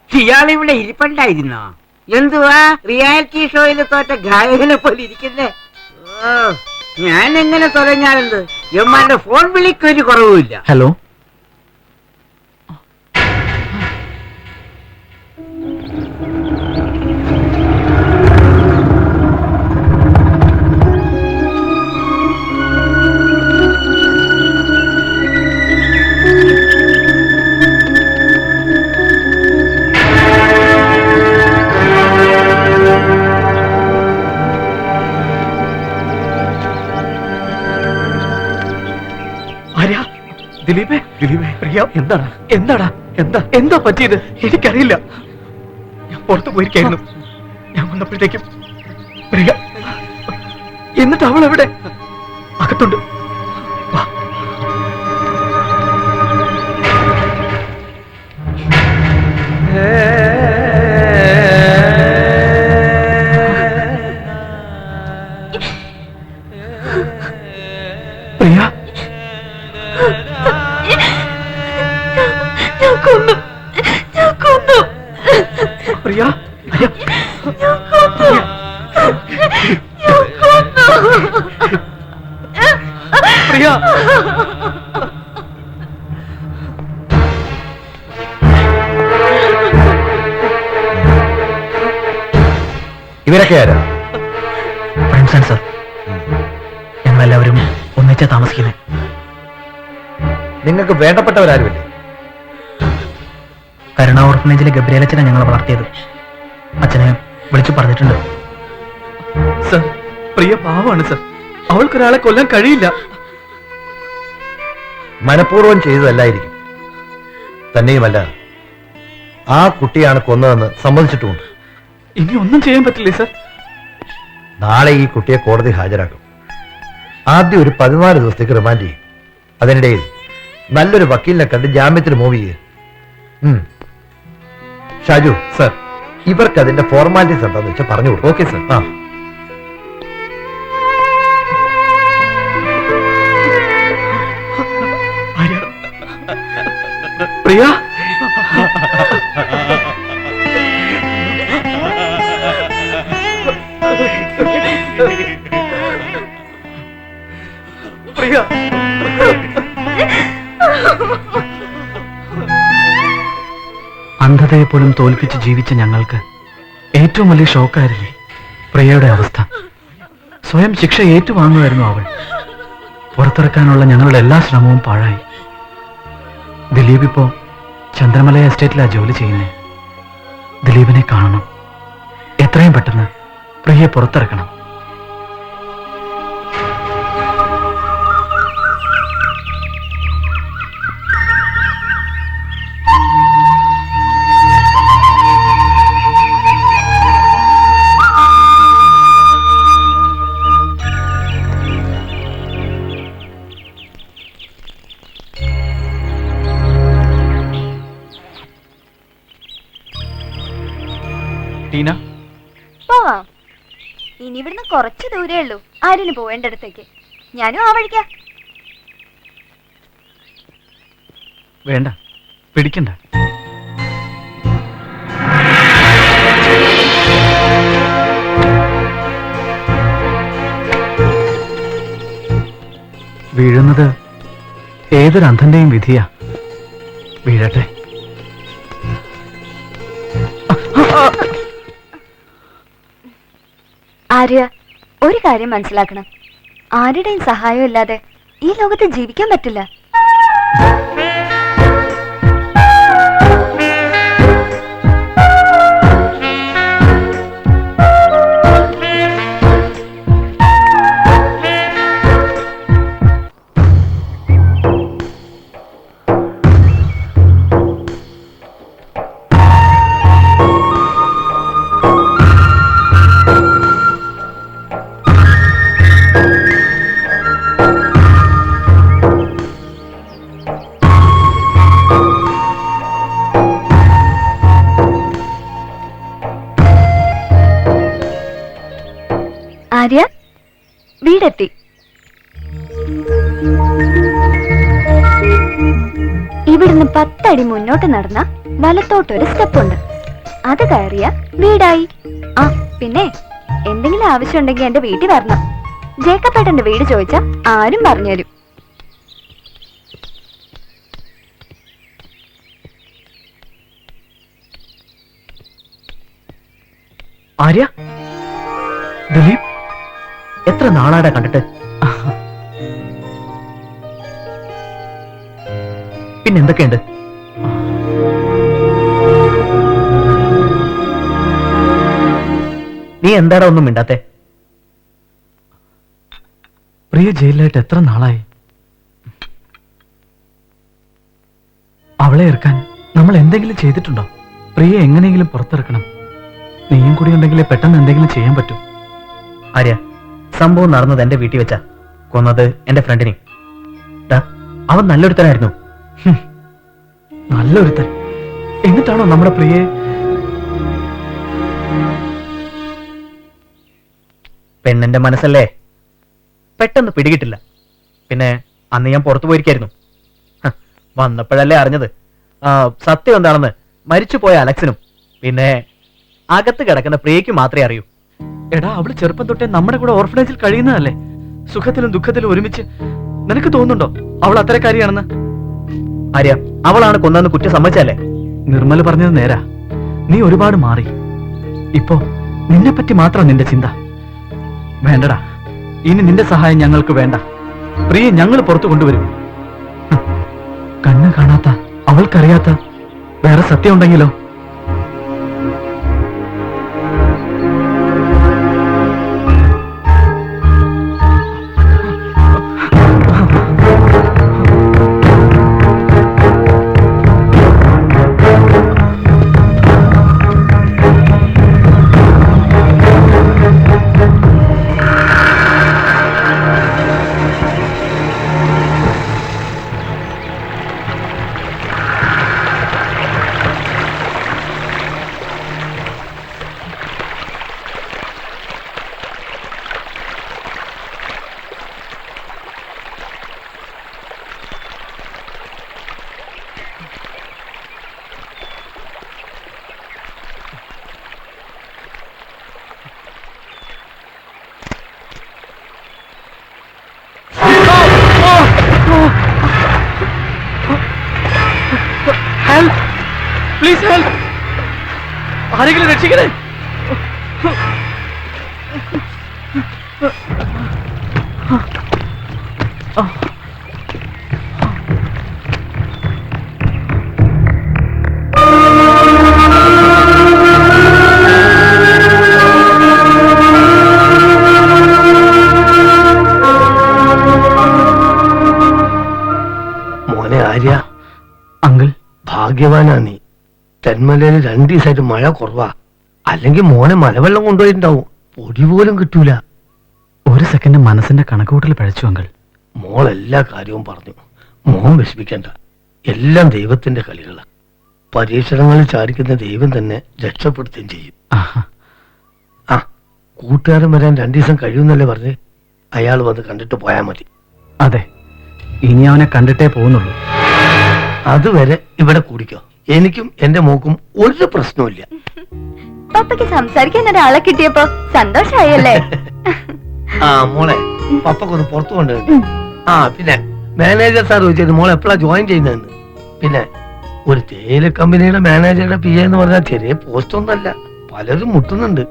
ഇയാളിവിടെ ഇരിപ്പണ്ടായിരുന്നോ? എന്തുവാ റിയാലിറ്റി ഷോയിൽ തോറ്റ ഗായകനെ പോലെ ഇരിക്കുന്നേ? ഞാൻ എങ്ങനെ തുറഞ്ഞാലെന്ത്? എമ്മാന്റെ ഫോൺ വിളിക്കൊരു കുറവുമില്ല. ഹലോ, ദിലീപേ, ദിലീപേ, പ്രിയ, എന്താടാ എന്താടാ എന്താ എന്താ പറ്റിയത്? എനിക്കറിയില്ല. ഞാൻ പുറത്തു പോയിരിക്കായിരുന്നു. ഞാൻ വന്നപ്പോഴത്തേക്കും പ്രിയ, എന്നിട്ട് അവൾ എവിടെ? അകത്തുണ്ട്. പ്രിയ, പ്രിയ, പ്രിയ, ഇവരൊക്കെ ആരാ? Friends and sir. ഞങ്ങളെല്ലാവരും ഒന്നിച്ചാ താമസിക്കുന്നത്. നിങ്ങൾക്ക് വേണ്ടപ്പെട്ടവരാരുമില്ലേ? കരുണ ഓർഫനേജിലെ ഗബ്രിയേലച്ചനെ ഞങ്ങൾ വളർത്തിയത്. അച്ഛനെ വിളിച്ചു പറഞ്ഞിട്ടുണ്ട്. സർ, പ്രിയ പാവാണ് സർ. അവൾക്കൊരാളെ കൊല്ലാൻ കഴിയില്ല. മനഃപൂർവ്വം ചെയ്തതല്ലായിരിക്കും. തന്നെയുമല്ല, ആ കുട്ടിയാണ് കൊന്നതെന്ന് സമ്മതിച്ചിട്ടുമുണ്ട്. ഇനി ഒന്നും ചെയ്യാൻ പറ്റില്ലേ സർ? നാളെ ഈ കുട്ടിയെ കോടതി ഹാജരാക്കും. ആദ്യം ഒരു 14 ദിവസത്തേക്ക് റിമാൻഡ് ചെയ്യും. അതിനിടയിൽ നല്ലൊരു വക്കീലിനെ കണ്ട് ജാമ്യത്തിന് മൂവ് ചെയ്യും. ഷാജു സർ, ഇവർക്ക് അതിന്റെ ഫോർമാലിറ്റീസ് എന്താന്ന് വെച്ചാൽ പറഞ്ഞു കൊടുക്കും. Okay sir. ആ, പ്രിയ, പ്രിയ, അന്ധതയെ പോലും തോൽപ്പിച്ച് ജീവിച്ച ഞങ്ങൾക്ക് ഏറ്റവും വലിയ ഷോക്കായിരുന്നേ പ്രിയയുടെ അവസ്ഥ. സ്വയം ശിക്ഷ ഏറ്റുവാങ്ങുമായിരുന്നു അവൾ. പുറത്തിറക്കാനുള്ള ഞങ്ങളുടെ എല്ലാ ശ്രമവും പാഴായി. ദിലീപ് ഇപ്പോ ചന്ദ്രമല എസ്റ്റേറ്റിലാ ജോലി ചെയ്യുന്നത്. ദിലീപിനെ കാണണം. എത്രയും പെട്ടെന്ന് പ്രിയയെ പുറത്തിറക്കണം. ടീന? പോവാം. ഇനി ഇവിടുന്ന് കുറച്ച് ദൂരേ ഉള്ളൂ ആര്യന് പോവേണ്ടടുത്തേക്ക്. ഞാനും ആ വഴിക്കാ. വേണ്ട, പിടിക്കണ്ട. വീഴുന്നത് ഏതൊരു അന്ധന്റെയും വിധിയാ. വീഴട്ടെ. ആര്യ, ഒരു കാര്യം മനസ്സിലാക്കണം. ആരുടെയും സഹായം ഇല്ലാതെ ഈ ലോകത്ത് ജീവിക്കാൻ പറ്റില്ല. ആര്യ, വീടെത്തി. ഇവിടുന്ന് 10 അടി മുന്നോട്ട് നടന്ന വലത്തോട്ടൊരു സ്റ്റെപ്പ് ഉണ്ട്. അത് കയറിയ വീടായി. ആ പിന്നെ എന്തെങ്കിലും ആവശ്യമുണ്ടെങ്കിൽ എന്റെ വീട്ടിൽ വരണം. ജേക്കപ്പേട്ടന്റെ വീട് ചോദിച്ചാ ആരും പറഞ്ഞുതരും. ആര്യ, ദിലീപ്, എത്ര നാളാടാ കണ്ടിട്ട്? പിന്നെന്തൊക്കെയുണ്ട്? നീ എന്താടാ ഒന്നും മിണ്ടാത്തെ? പ്രിയ ജയിലിലായിട്ട് എത്ര നാളായി. അവളെ ഇറക്കാൻ നമ്മൾ എന്തെങ്കിലും ചെയ്തിട്ടുണ്ടോ? പ്രിയ എങ്ങനെയെങ്കിലും പുറത്തിറക്കണം. നീയും കൂടി ഉണ്ടെങ്കിലേ പെട്ടെന്ന് എന്തെങ്കിലും ചെയ്യാൻ പറ്റൂ. ആര്യ, സംഭവം നടന്നത് എന്റെ വീട്ടിൽ വെച്ചാ. കൊന്നത് എന്റെ ഫ്രണ്ടിനെ. അവൻ നല്ലൊരുത്തനായിരുന്നു. നല്ലൊരുത്തൻ എന്നിട്ടാണോ നമ്മുടെ പ്രിയെ? പെണ്ണിന്റെ മനസ്സല്ലേ, പെട്ടെന്ന് പിടികിട്ടില്ല. പിന്നെ അന്ന് ഞാൻ പുറത്തു പോയിരിക്കായിരുന്നു. വന്നപ്പോഴല്ലേ അറിഞ്ഞത്. സത്യം എന്താണെന്ന് മരിച്ചുപോയ അലക്സിനും പിന്നെ അകത്ത് കിടക്കുന്ന പ്രിയയ്ക്ക് മാത്രമേ അറിയൂ. എടാ, അവള് ചെറുപ്പം തൊട്ടേ നമ്മുടെ കൂടെ ഓർഫനേജിൽ കഴിയുന്നതല്ലേ? സുഖത്തിലും ദുഃഖത്തിലും ഒരുമിച്ച്. നിനക്ക് തോന്നുന്നുണ്ടോ അവൾ അത്തരക്കാരിയാണെന്ന്? ആര്യ, അവളാണ് കൊന്നെന്ന് കുറ്റം സമ്മതിച്ചല്ലേ? നിർമ്മല പറഞ്ഞത് നേരാ. നീ ഒരുപാട് മാറി. ഇപ്പോ നിന്നെ പറ്റി മാത്രം നിന്റെ ചിന്ത. വേണ്ടടാ, ഇനി നിന്റെ സഹായം ഞങ്ങൾക്ക് വേണ്ട. പ്രിയെ ഞങ്ങൾ പുറത്തു കൊണ്ടുവരും. കണ്ണ് കാണാത്ത, അവൾക്കറിയാത്ത വേറെ സത്യം ഉണ്ടെങ്കിലോ? Please help! ആരെങ്കിലും രക്ഷിക്കണേ! മോനെ ആര്യ, അങ്കിൾ, ഭാഗ്യവാനാ നീ. തെന്മലയിൽ 2 ദിവസമായിട്ട് മഴ കുറവാ. അല്ലെങ്കിൽ മോനെ മലവെള്ളം കൊണ്ടുപോയിട്ടുണ്ടാവും. പൊടി പോലും കിട്ടൂല. ഒരു സെക്കൻഡ് മനസ്സിന്റെ കണക്കുകൂട്ടൽ പഴച്ചു അങ്കിൾ. മോൾ എല്ലാ കാര്യവും പറഞ്ഞു. മോൻ വിഷമിക്കണ്ട. എല്ലാം ദൈവത്തിന്റെ കളികളാ. പരീക്ഷണങ്ങളിൽ ചാരിക്കുന്ന ദൈവം തന്നെ രക്ഷപ്പെടുത്തുകയും ചെയ്യും. ആ കൂട്ടുകാരൻ വരാൻ 2 ദിവസം കഴിയുന്നല്ലേ പറഞ്ഞ് അയാൾ വന്ന് കണ്ടിട്ട് പോയാൽ മതി. അതെ, ഇനി അവനെ കണ്ടിട്ടേ പോകുന്നുള്ളൂ. അതുവരെ ഇവിടെ കൂടിക്കോ. എനിക്കും എന്റെ മോക്കും ഒരു പ്രശ്നവുമില്ല. പപ്പയ്ക്ക് സംസാരിക്കാൻ ഒരാളെ കിട്ടിയപ്പോ സന്തോഷായല്ലേ? ആ മോളെ, പപ്പക്കൊന്ന് പുറത്തു കൊണ്ടുവന്നു. ആ പിന്നെ മാനേജർ സാർ ചോദിച്ചത് മോളെ എപ്പോഴാ ജോയിൻ ചെയ്യുന്നതെന്ന്. പിന്നെ ഒരു തേയില കമ്പനിയുടെ മാനേജറുടെ പി എന്ന് പറഞ്ഞാൽ ചെറിയ പോസ്റ്റ് ഒന്നല്ല, പലരും മുട്ടുന്നുണ്ട്.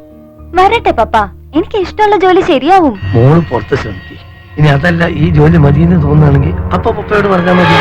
വരട്ടെ പപ്പ, എനിക്ക് ഇഷ്ടമുള്ള ജോലി ശരിയാവും. മോള് പുറത്ത് ശ്രമിക്കും. ഇനി അതല്ല ഈ ജോലി മതിയെന്ന് തോന്നുകയാണെങ്കിൽ അപ്പൊ പപ്പയോട് പറഞ്ഞാൽ മതി.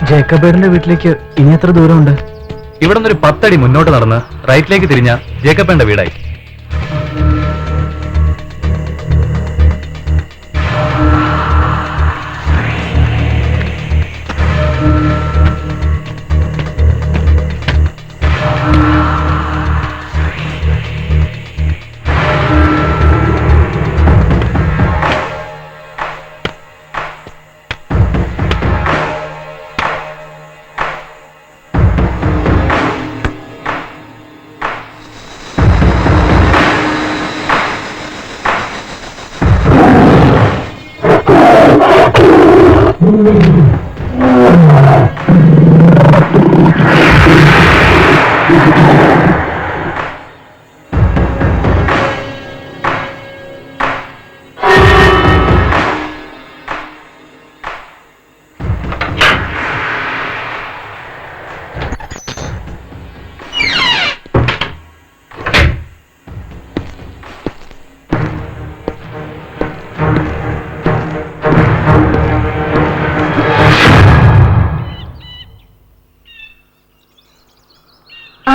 ജേക്കബേടിന്റെ വീട്ടിലേക്ക് ഇനി എത്ര ദൂരമുണ്ട്? ഇവിടെ നിന്നൊരു 10 അടി മുന്നോട്ട് നടന്ന് റൈറ്റിലേക്ക് തിരിഞ്ഞ ജേക്കപ്പന്റെ വീടായി.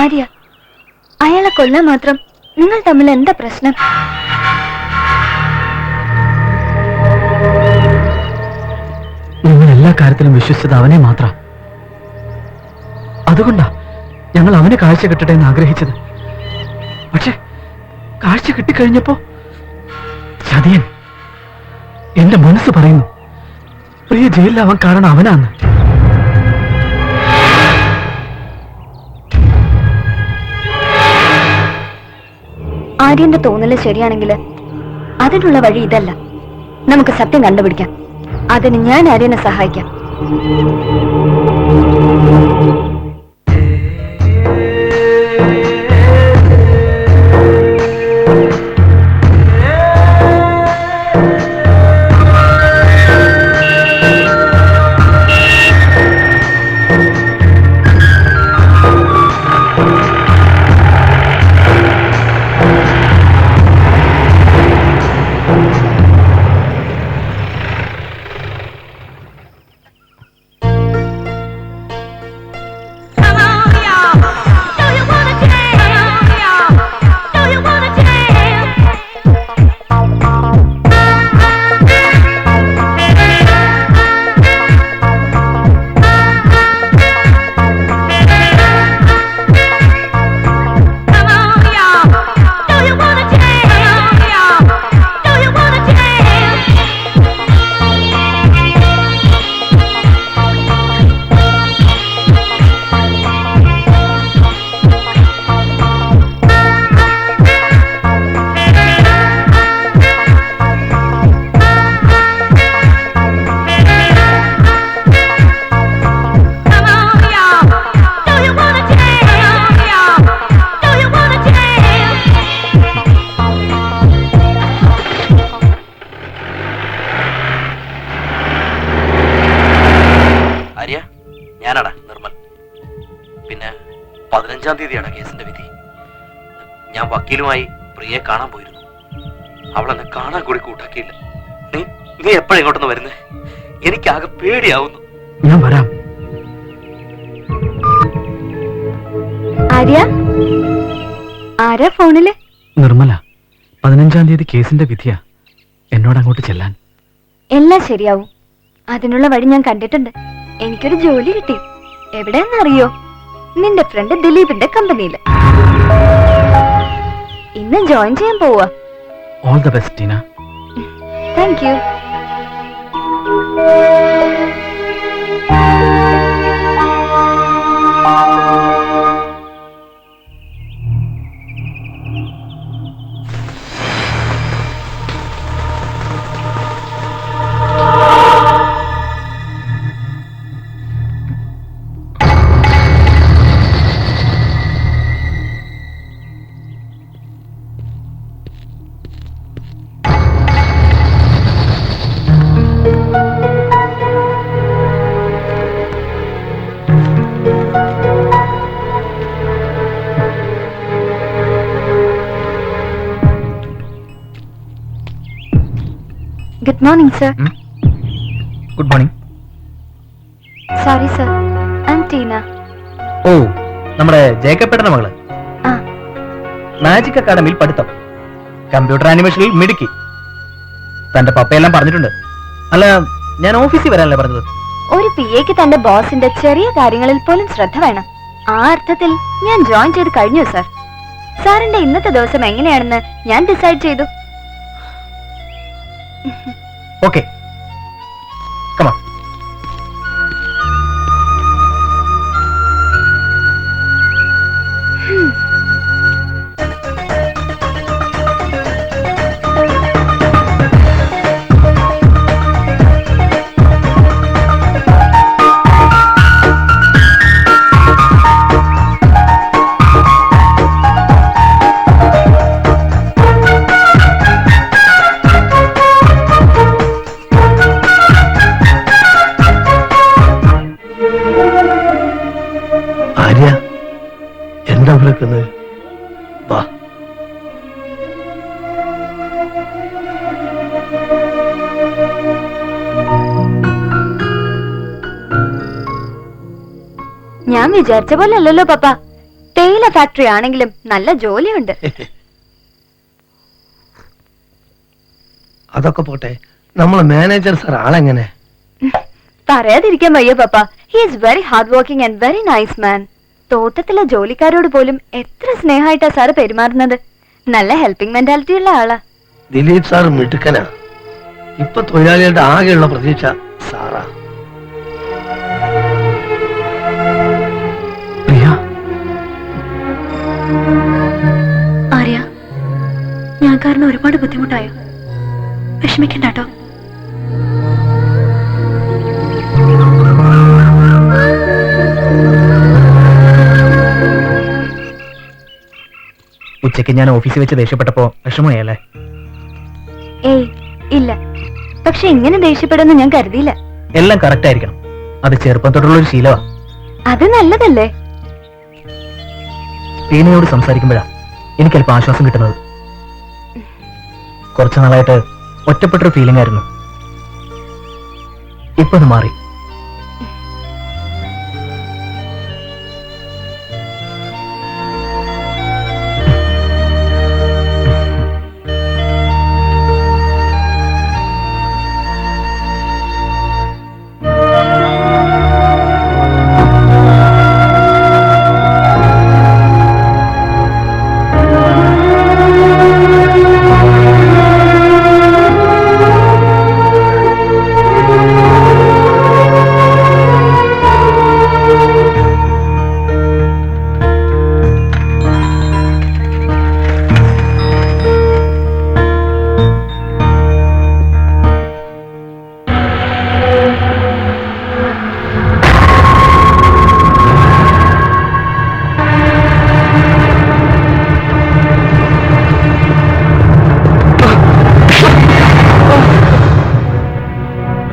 ആര്യ, അയാളെ കൊല്ലാൻ മാത്രം നിങ്ങൾ തമ്മിൽ എന്താ പ്രശ്നം? നിങ്ങൾ എല്ലാ കാര്യത്തിലും വിശ്വസിച്ചത് അവനെ മാത്ര. അതുകൊണ്ടാ ഞങ്ങൾ അവനെ കാഴ്ച കിട്ടട്ടെ എന്ന് ആഗ്രഹിച്ചത്. പക്ഷെ കാഴ്ച കിട്ടിക്കഴിഞ്ഞപ്പോ ചതിയൻ. എന്റെ മനസ്സ് പറയുന്നു പ്രിയ ജയിലിൽ അവൻ കാരണം അവനാന്ന്. ആര്യന്റെ തോന്നല് ശരിയാണെങ്കിൽ അതിനുള്ള വഴി ഇതല്ല. നമുക്ക് സത്യം കണ്ടുപിടിക്കാം. അതിന് ഞാൻ ആര്യനെ സഹായിക്കാം. ഞാൻ വക്കീലുമായി പ്രിയെ കാണാൻ പോയിരുന്നു. അവളെന്നെ കാണാൻ കൂടി കൂട്ടാക്കിയില്ല. നീ എപ്പോഴും ഇങ്ങോട്ടൊന്ന് വരുന്നേ? എനിക്കാകെ പേടിയാവുന്നു. ഞാൻ വരാം. ആരാ ഫോണില്? നിർമ്മല. 15-ാം തീയതി കേസിന്റെ വിധിയാ. എന്നോട് അങ്ങോട്ട് ചെല്ലാൻ. എല്ലാം ശരിയാവും. അതിനുള്ള വഴി ഞാൻ കണ്ടിട്ടുണ്ട്. എനിക്കൊരു ജോലി കിട്ടി. എവിടെയെന്നറിയോ? നിന്റെ ഫ്രണ്ട് ദിലീപിന്റെ കമ്പനിയില്. ഇന്ന് ജോയിൻ ചെയ്യാൻ പോവാ. All the best Teena. Thank you. Good morning sir. Good morning. Sorry sir, I am Teena. Oh, നമ്മുടെ ജേക്കബേട്ടന്റെ മകള്. ആ. മാജിക് അക്കാഡമിയിൽ പഠിത്തം, കമ്പ്യൂട്ടർ ആനിമേഷനിൽ മിടുക്കി. തന്റെ പപ്പയെല്ലാം പറഞ്ഞിട്ടുണ്ട്. അല്ല, ഞാൻ ഓഫീസിൽ വരാനല്ലേ പറഞ്ഞത്? ഒരു PAക്ക് തന്റെ ബോസിന്റെ ചെറിയ കാര്യങ്ങളിൽ പോലും ശ്രദ്ധ വേണം. ആ അർത്ഥത്തിൽ ഞാൻ ജോയിൻ ചെയ്ത് കഴിഞ്ഞു സർ. സാറിന്റെ ഇന്നത്തെ ദിവസം എങ്ങനെയാണെന്ന് ഞാൻ ഡിസൈഡ് ചെയ്തു. Okay, come on. എന്താ വിളിക്കുന്നത്? വാ. ഞാൻ വിചാരിച്ച പോലെ അല്ലല്ലോ പപ്പ. തേയില ഫാക്ടറി ആണെങ്കിലും നല്ല ജോലിയുണ്ട്. അതൊക്കെ പോട്ടെ, നമ്മളെ മാനേജർ സാർ ആളെങ്ങനെ? പറയാതിരിക്കാൻ വയ്യ papa. He is very hard working and very nice man. തോട്ടത്തിലെ ജോലിക്കാരോട് പോലും എത്ര സ്നേഹമായിട്ടാ സാറ് പെരുമാറുന്നത്. നല്ല ഹെൽപ്പിംഗ് മെന്റാലിറ്റി ഉള്ള ആളാ. ദിലീപ് സാർ മിടുക്കനാ. ഇപ്പൊ തൊഴിലാളികളുടെ ആകെയുള്ള പ്രതീക്ഷ സാറാ. ആര്യ, ഞാൻ കാരണം ഒരുപാട് ബുദ്ധിമുട്ടായോ? വിഷമിക്കണ്ടോ? ഉച്ചയ്ക്ക് ഞാൻ ഓഫീസിൽ വെച്ച് ദേഷ്യപ്പെട്ടപ്പോ വിഷമമായല്ലേ? ഏയ് ഇല്ല, പക്ഷെ ഇങ്ങനെ ദേഷ്യപ്പെടുന്ന ഞാൻ കരുതിയില്ല. എല്ലാം കറക്റ്റ് ആയിരിക്കണം. അത് ചെറുപ്പം തൊട്ടുള്ള ഒരു ശീലമാ. അത് നല്ലതല്ലേ? ടീനയോട് സംസാരിക്കുമ്പോഴാ എനിക്ക് അല്പം ആശ്വാസം കിട്ടുന്നത്. കുറച്ചു നാളായിട്ട് ഒറ്റപ്പെട്ടൊരു ഫീലിംഗ് ആയിരുന്നു. ഇപ്പൊ അത് മാറി.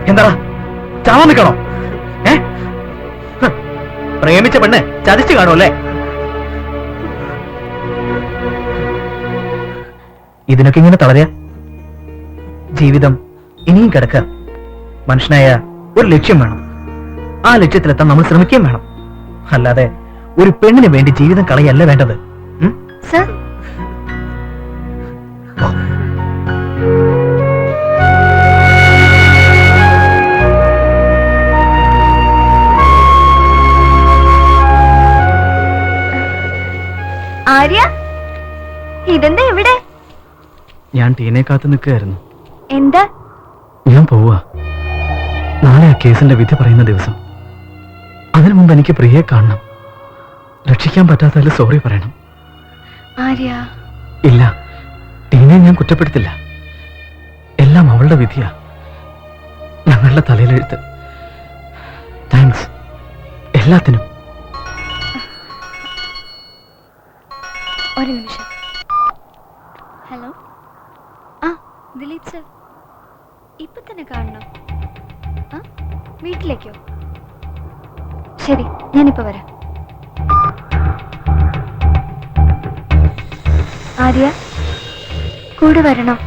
എന്താടാ ചാവാൻ നിൽക്കണോ? പ്രേമിച്ച പെണ്ണ് ചതിച്ചു കാണുമല്ലേ? ഇതിനൊക്കെ ഇങ്ങനെ തളരാ? ജീവിതം ഇനിയും കിടക്കുക. മനുഷ്യനായ ഒരു ലക്ഷ്യം വേണം. ആ ലക്ഷ്യത്തിലെത്താൻ നമ്മൾ ശ്രമിക്കുകയും വേണം. അല്ലാതെ ഒരു പെണ്ണിന് വേണ്ടി ജീവിതം കളയല്ല വേണ്ടത്. സർ, ആര്യ, ഇതെന്താ ഇവിടെ? ഞാൻ ടീനെ കാത്തു നിൽക്കുകയായിരുന്നു. എന്താ? ഞാൻ പോവാ. നാളെ ആ കേസിന്റെ വിധി പറയുന്ന ദിവസം. അതിനു മുമ്പ് എനിക്ക് പ്രിയയെ കാണണം. രക്ഷിക്കാൻ പറ്റാത്തതിൽ സോറി പറയണം. ആര്യ, ഇല്ല, ടീനെ ഞാൻ കുറ്റപ്പെടുത്തില്ല. എല്ലാം അവളുടെ വിധിയാ, ഞങ്ങളുടെ തലയിലെഴുത്ത്. താങ്ക്സ് എല്ലാത്തിനും. ഒരു നിമിഷം. ഹലോ, ആ ദിലീപ് സർ, ഇപ്പൊ തന്നെ കാണണം. ആ, വീട്ടിലേക്കോ? ശരി, ഞാനിപ്പോ വരാം. ആര്യ, കൂടെ വരണോ?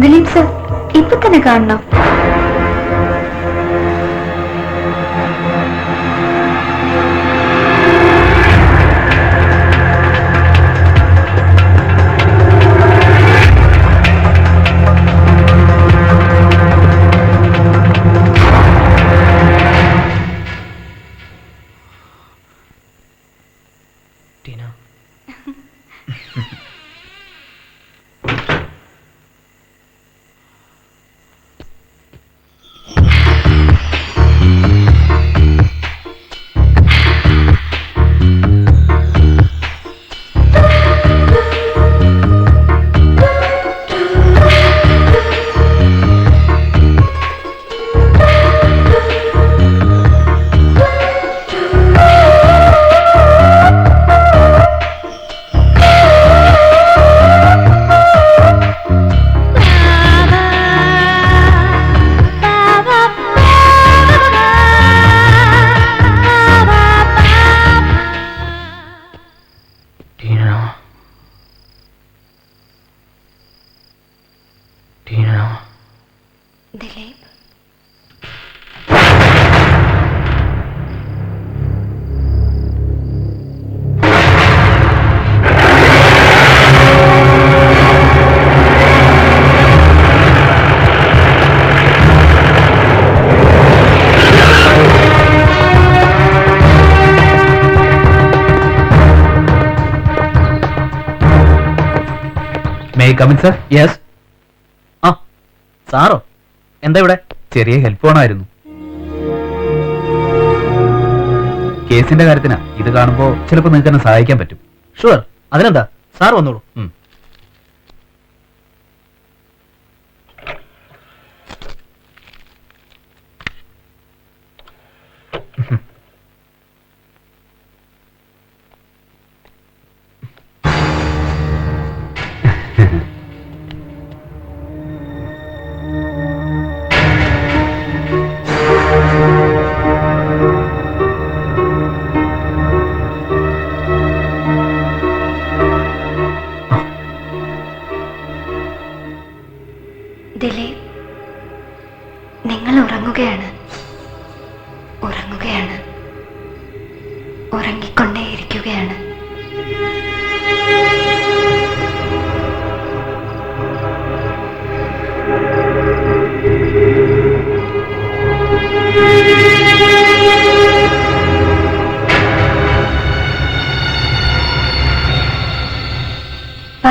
ദിലീപ് സർ, ഇപ്പൊ തന്നെ കാണണം. Dileep, may come in sir? Yes. ആ, സാറോ? എന്താ ഇവിടെ? ചെറിയ ഹെൽപ്പ് വേണമായിരുന്നു. കേസിന്റെ കാര്യത്തിനാ. ഇത് കാണുമ്പോ ചിലപ്പോ നിങ്ങൾക്ക് എന്നെ സഹായിക്കാൻ പറ്റും. ഷുവർ, അതിനെന്താ, സാർ വന്നോളൂ.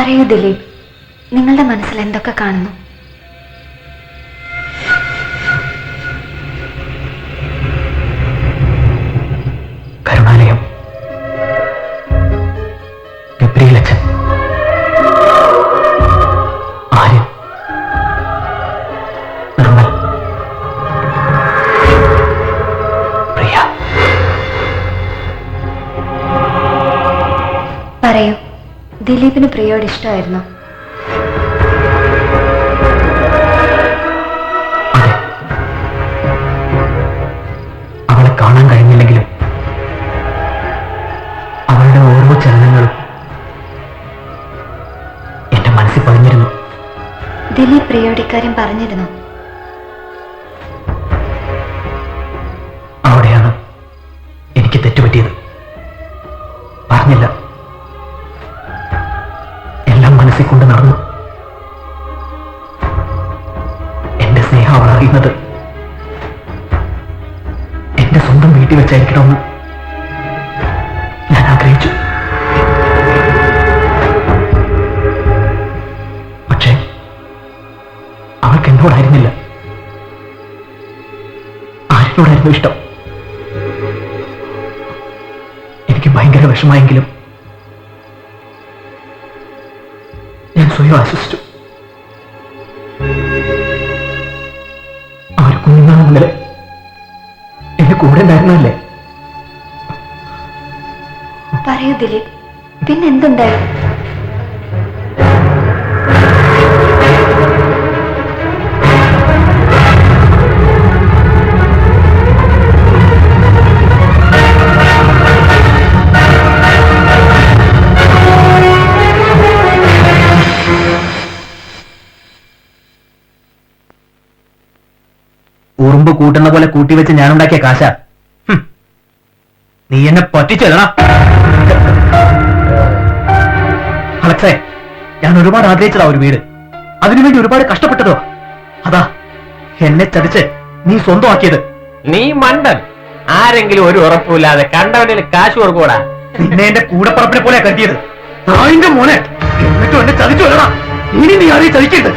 പറയൂ ദിലീപ്, നിങ്ങളുടെ മനസ്സിൽ എന്തൊക്കെ കാണുന്നു? കരുണാലയം, ഗബ്രിയിലച്ഛൻ, ആര്യൻ, നിർമ്മൽ, പ്രിയ. പറയൂ, ദിലീപിന് പ്രിയോട് ഇഷ്ടമായിരുന്നു? അതെ. അവളെ കാണാൻ കഴിഞ്ഞില്ലെങ്കിലും അവളുടെ ഓരോ ചലനങ്ങളും എന്റെ മനസ്സിൽ പതിഞ്ഞിരുന്നു. ദിലീപ് പ്രിയോട് ഇക്കാര്യം പറഞ്ഞിരുന്നു? അവിടെയാണ് എനിക്ക് തെറ്റുപറ്റിയത്. പറഞ്ഞില്ല. എല്ലാം മനസ്സിൽ കൊണ്ട് നടന്നു. എന്റെ സ്നേഹം അവൾ അറിയുന്നത് എന്റെ സ്വന്തം വീട്ടിൽ വെച്ചായിരിക്കണമെന്ന് ഞാൻ ആഗ്രഹിച്ചു. പക്ഷേ അവൾക്ക് എന്നോടായിരുന്നില്ല, ആരിനോടായിരുന്നു ഇഷ്ടം. എനിക്ക് ഭയങ്കര വിഷമായെങ്കിലും ഞാൻ സ്വയം ആശ്വസിച്ചു. അവർ കുഞ്ഞുനാൾ മുതലേ എന്റെ കൂടെ ഉണ്ടായിരുന്നല്ലേ. പറയൂ ദിലീപ്, പിന്നെന്തുണ്ടായി? ഉറുമ്പ് കൂട്ടുന്ന പോലെ കൂട്ടിവെച്ച് ഞാനുണ്ടാക്കിയ കാശ. നീ എന്നെ പറ്റിച്ചെല്ലണ. അലക്സേ, ഞാൻ ഒരുപാട് ആഗ്രഹിച്ചതാ ഒരു വീട്. അതിനുവേണ്ടി ഒരുപാട് കഷ്ടപ്പെട്ടതോ. അതാ എന്നെ ചതിച്ച് നീ സ്വന്തമാക്കിയത്. നീ മണ്ടൻ. ആരെങ്കിലും ഒരു ഉറപ്പില്ലാതെ കണ്ടവനിൽ കാശ് കൊടുക്കൂടാ. നിന്നെ എന്റെ കൂടപ്പറപ്പിനെ പോലെ കരുതിയത്. തായിന്റെ മോനെ, എന്നിട്ടും എന്നെ ചതിച്ചു വരണ. ഇനി നീ ആരെയും ചതിക്കരുത്.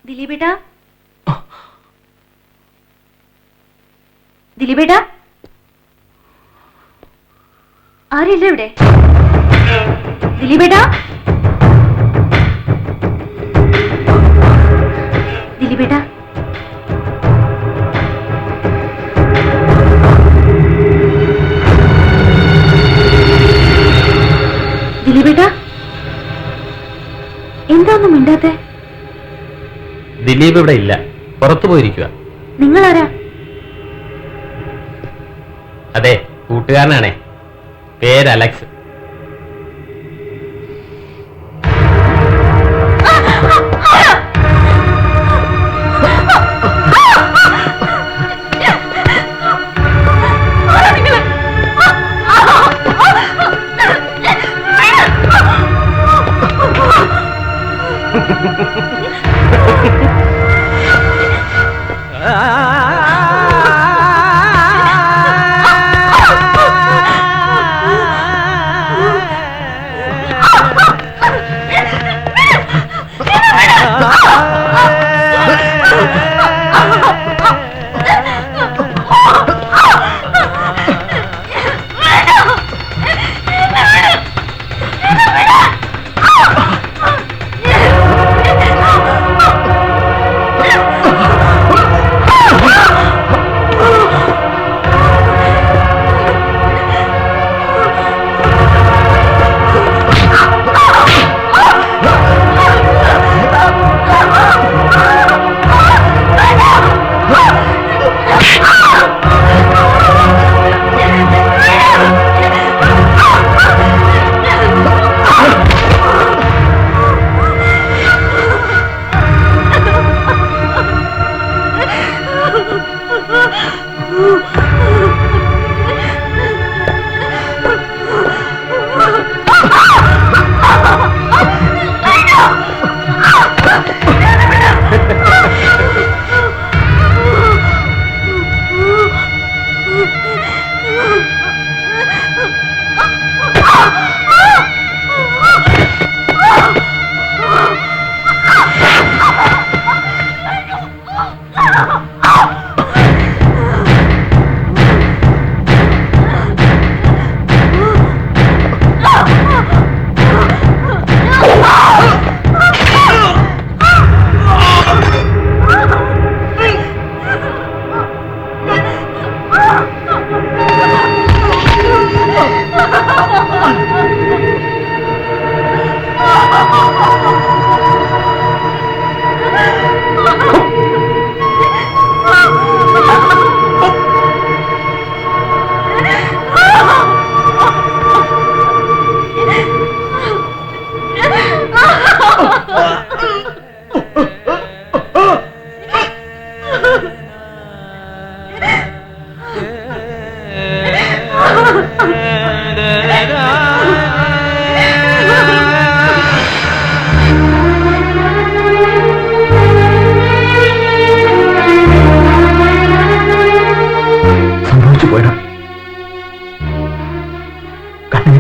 ദിലീപേട്ടാ, ദിലീപേട്ടാ, ആരില്ല ഇവിടെ? ദിലീപേട്ടാ, ദിലീപേട്ടാ, ദിലീപേട്ടാ, എന്താന്നും മിണ്ടാത്തെ? ദിലീപ് ഇവിടെ ഇല്ല, പുറത്തു പോയിരിക്കുക. നിങ്ങളാരാ? അതെ, കൂട്ടുകാരനാണേ, പേര് അലക്സ്.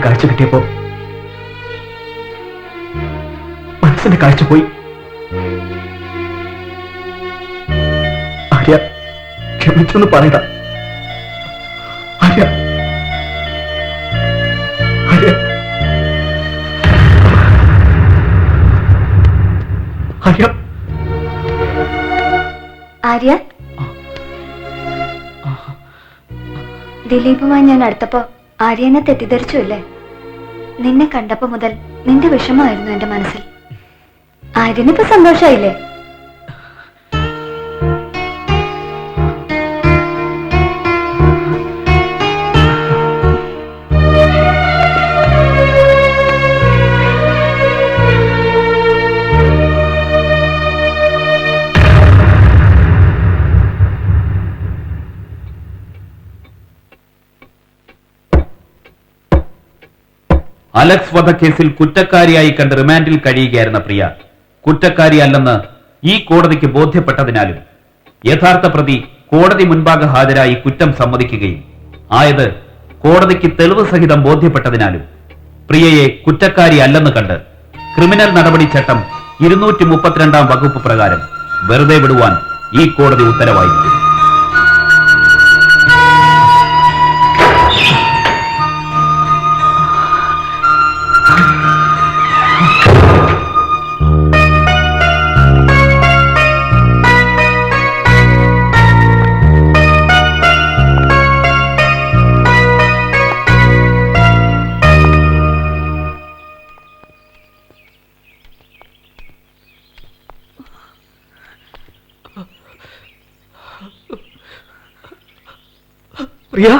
കാഴ്ച കിട്ടിയപ്പോ മനസ്സിന്റെ കാഴ്ച പോയി. ആര്യ, ക്ഷമിച്ചൊന്ന് പറയട. ആര്യ, ആര്യ, ആര്യ, ആര്യ, ദിലീപുമായി ഞാൻ അടുത്തപ്പോ ആര്യനെ തെറ്റിദ്ധരിച്ചു അല്ലേ? നിന്നെ കണ്ടപ്പോ മുതൽ നിന്റെ വിഷമമായിരുന്നു എന്റെ മനസ്സിൽ. ആര്യനിപ്പോ സന്തോഷായില്ലേ? അലക്സ് വധക്കേസിൽ കുറ്റക്കാരിയായി കണ്ട് റിമാൻഡിൽ കഴിയുകയായിരുന്ന പ്രിയ കുറ്റക്കാരിയല്ലെന്ന് ഈ കോടതിക്ക് ബോധ്യപ്പെട്ടതിനാലും യഥാർത്ഥ പ്രതി കോടതി മുൻപാകെ ഹാജരായി കുറ്റം സമ്മതിക്കുകയും ആയത് കോടതിക്ക് തെളിവ് സഹിതം ബോധ്യപ്പെട്ടതിനാലും പ്രിയയെ കുറ്റക്കാരിയല്ലെന്ന് കണ്ട് ക്രിമിനൽ നടപടി ചട്ടം 232 വകുപ്പ് പ്രകാരം വെറുതെ വിടുവാൻ ഈ കോടതി ഉത്തരവായി. പ്രിയ,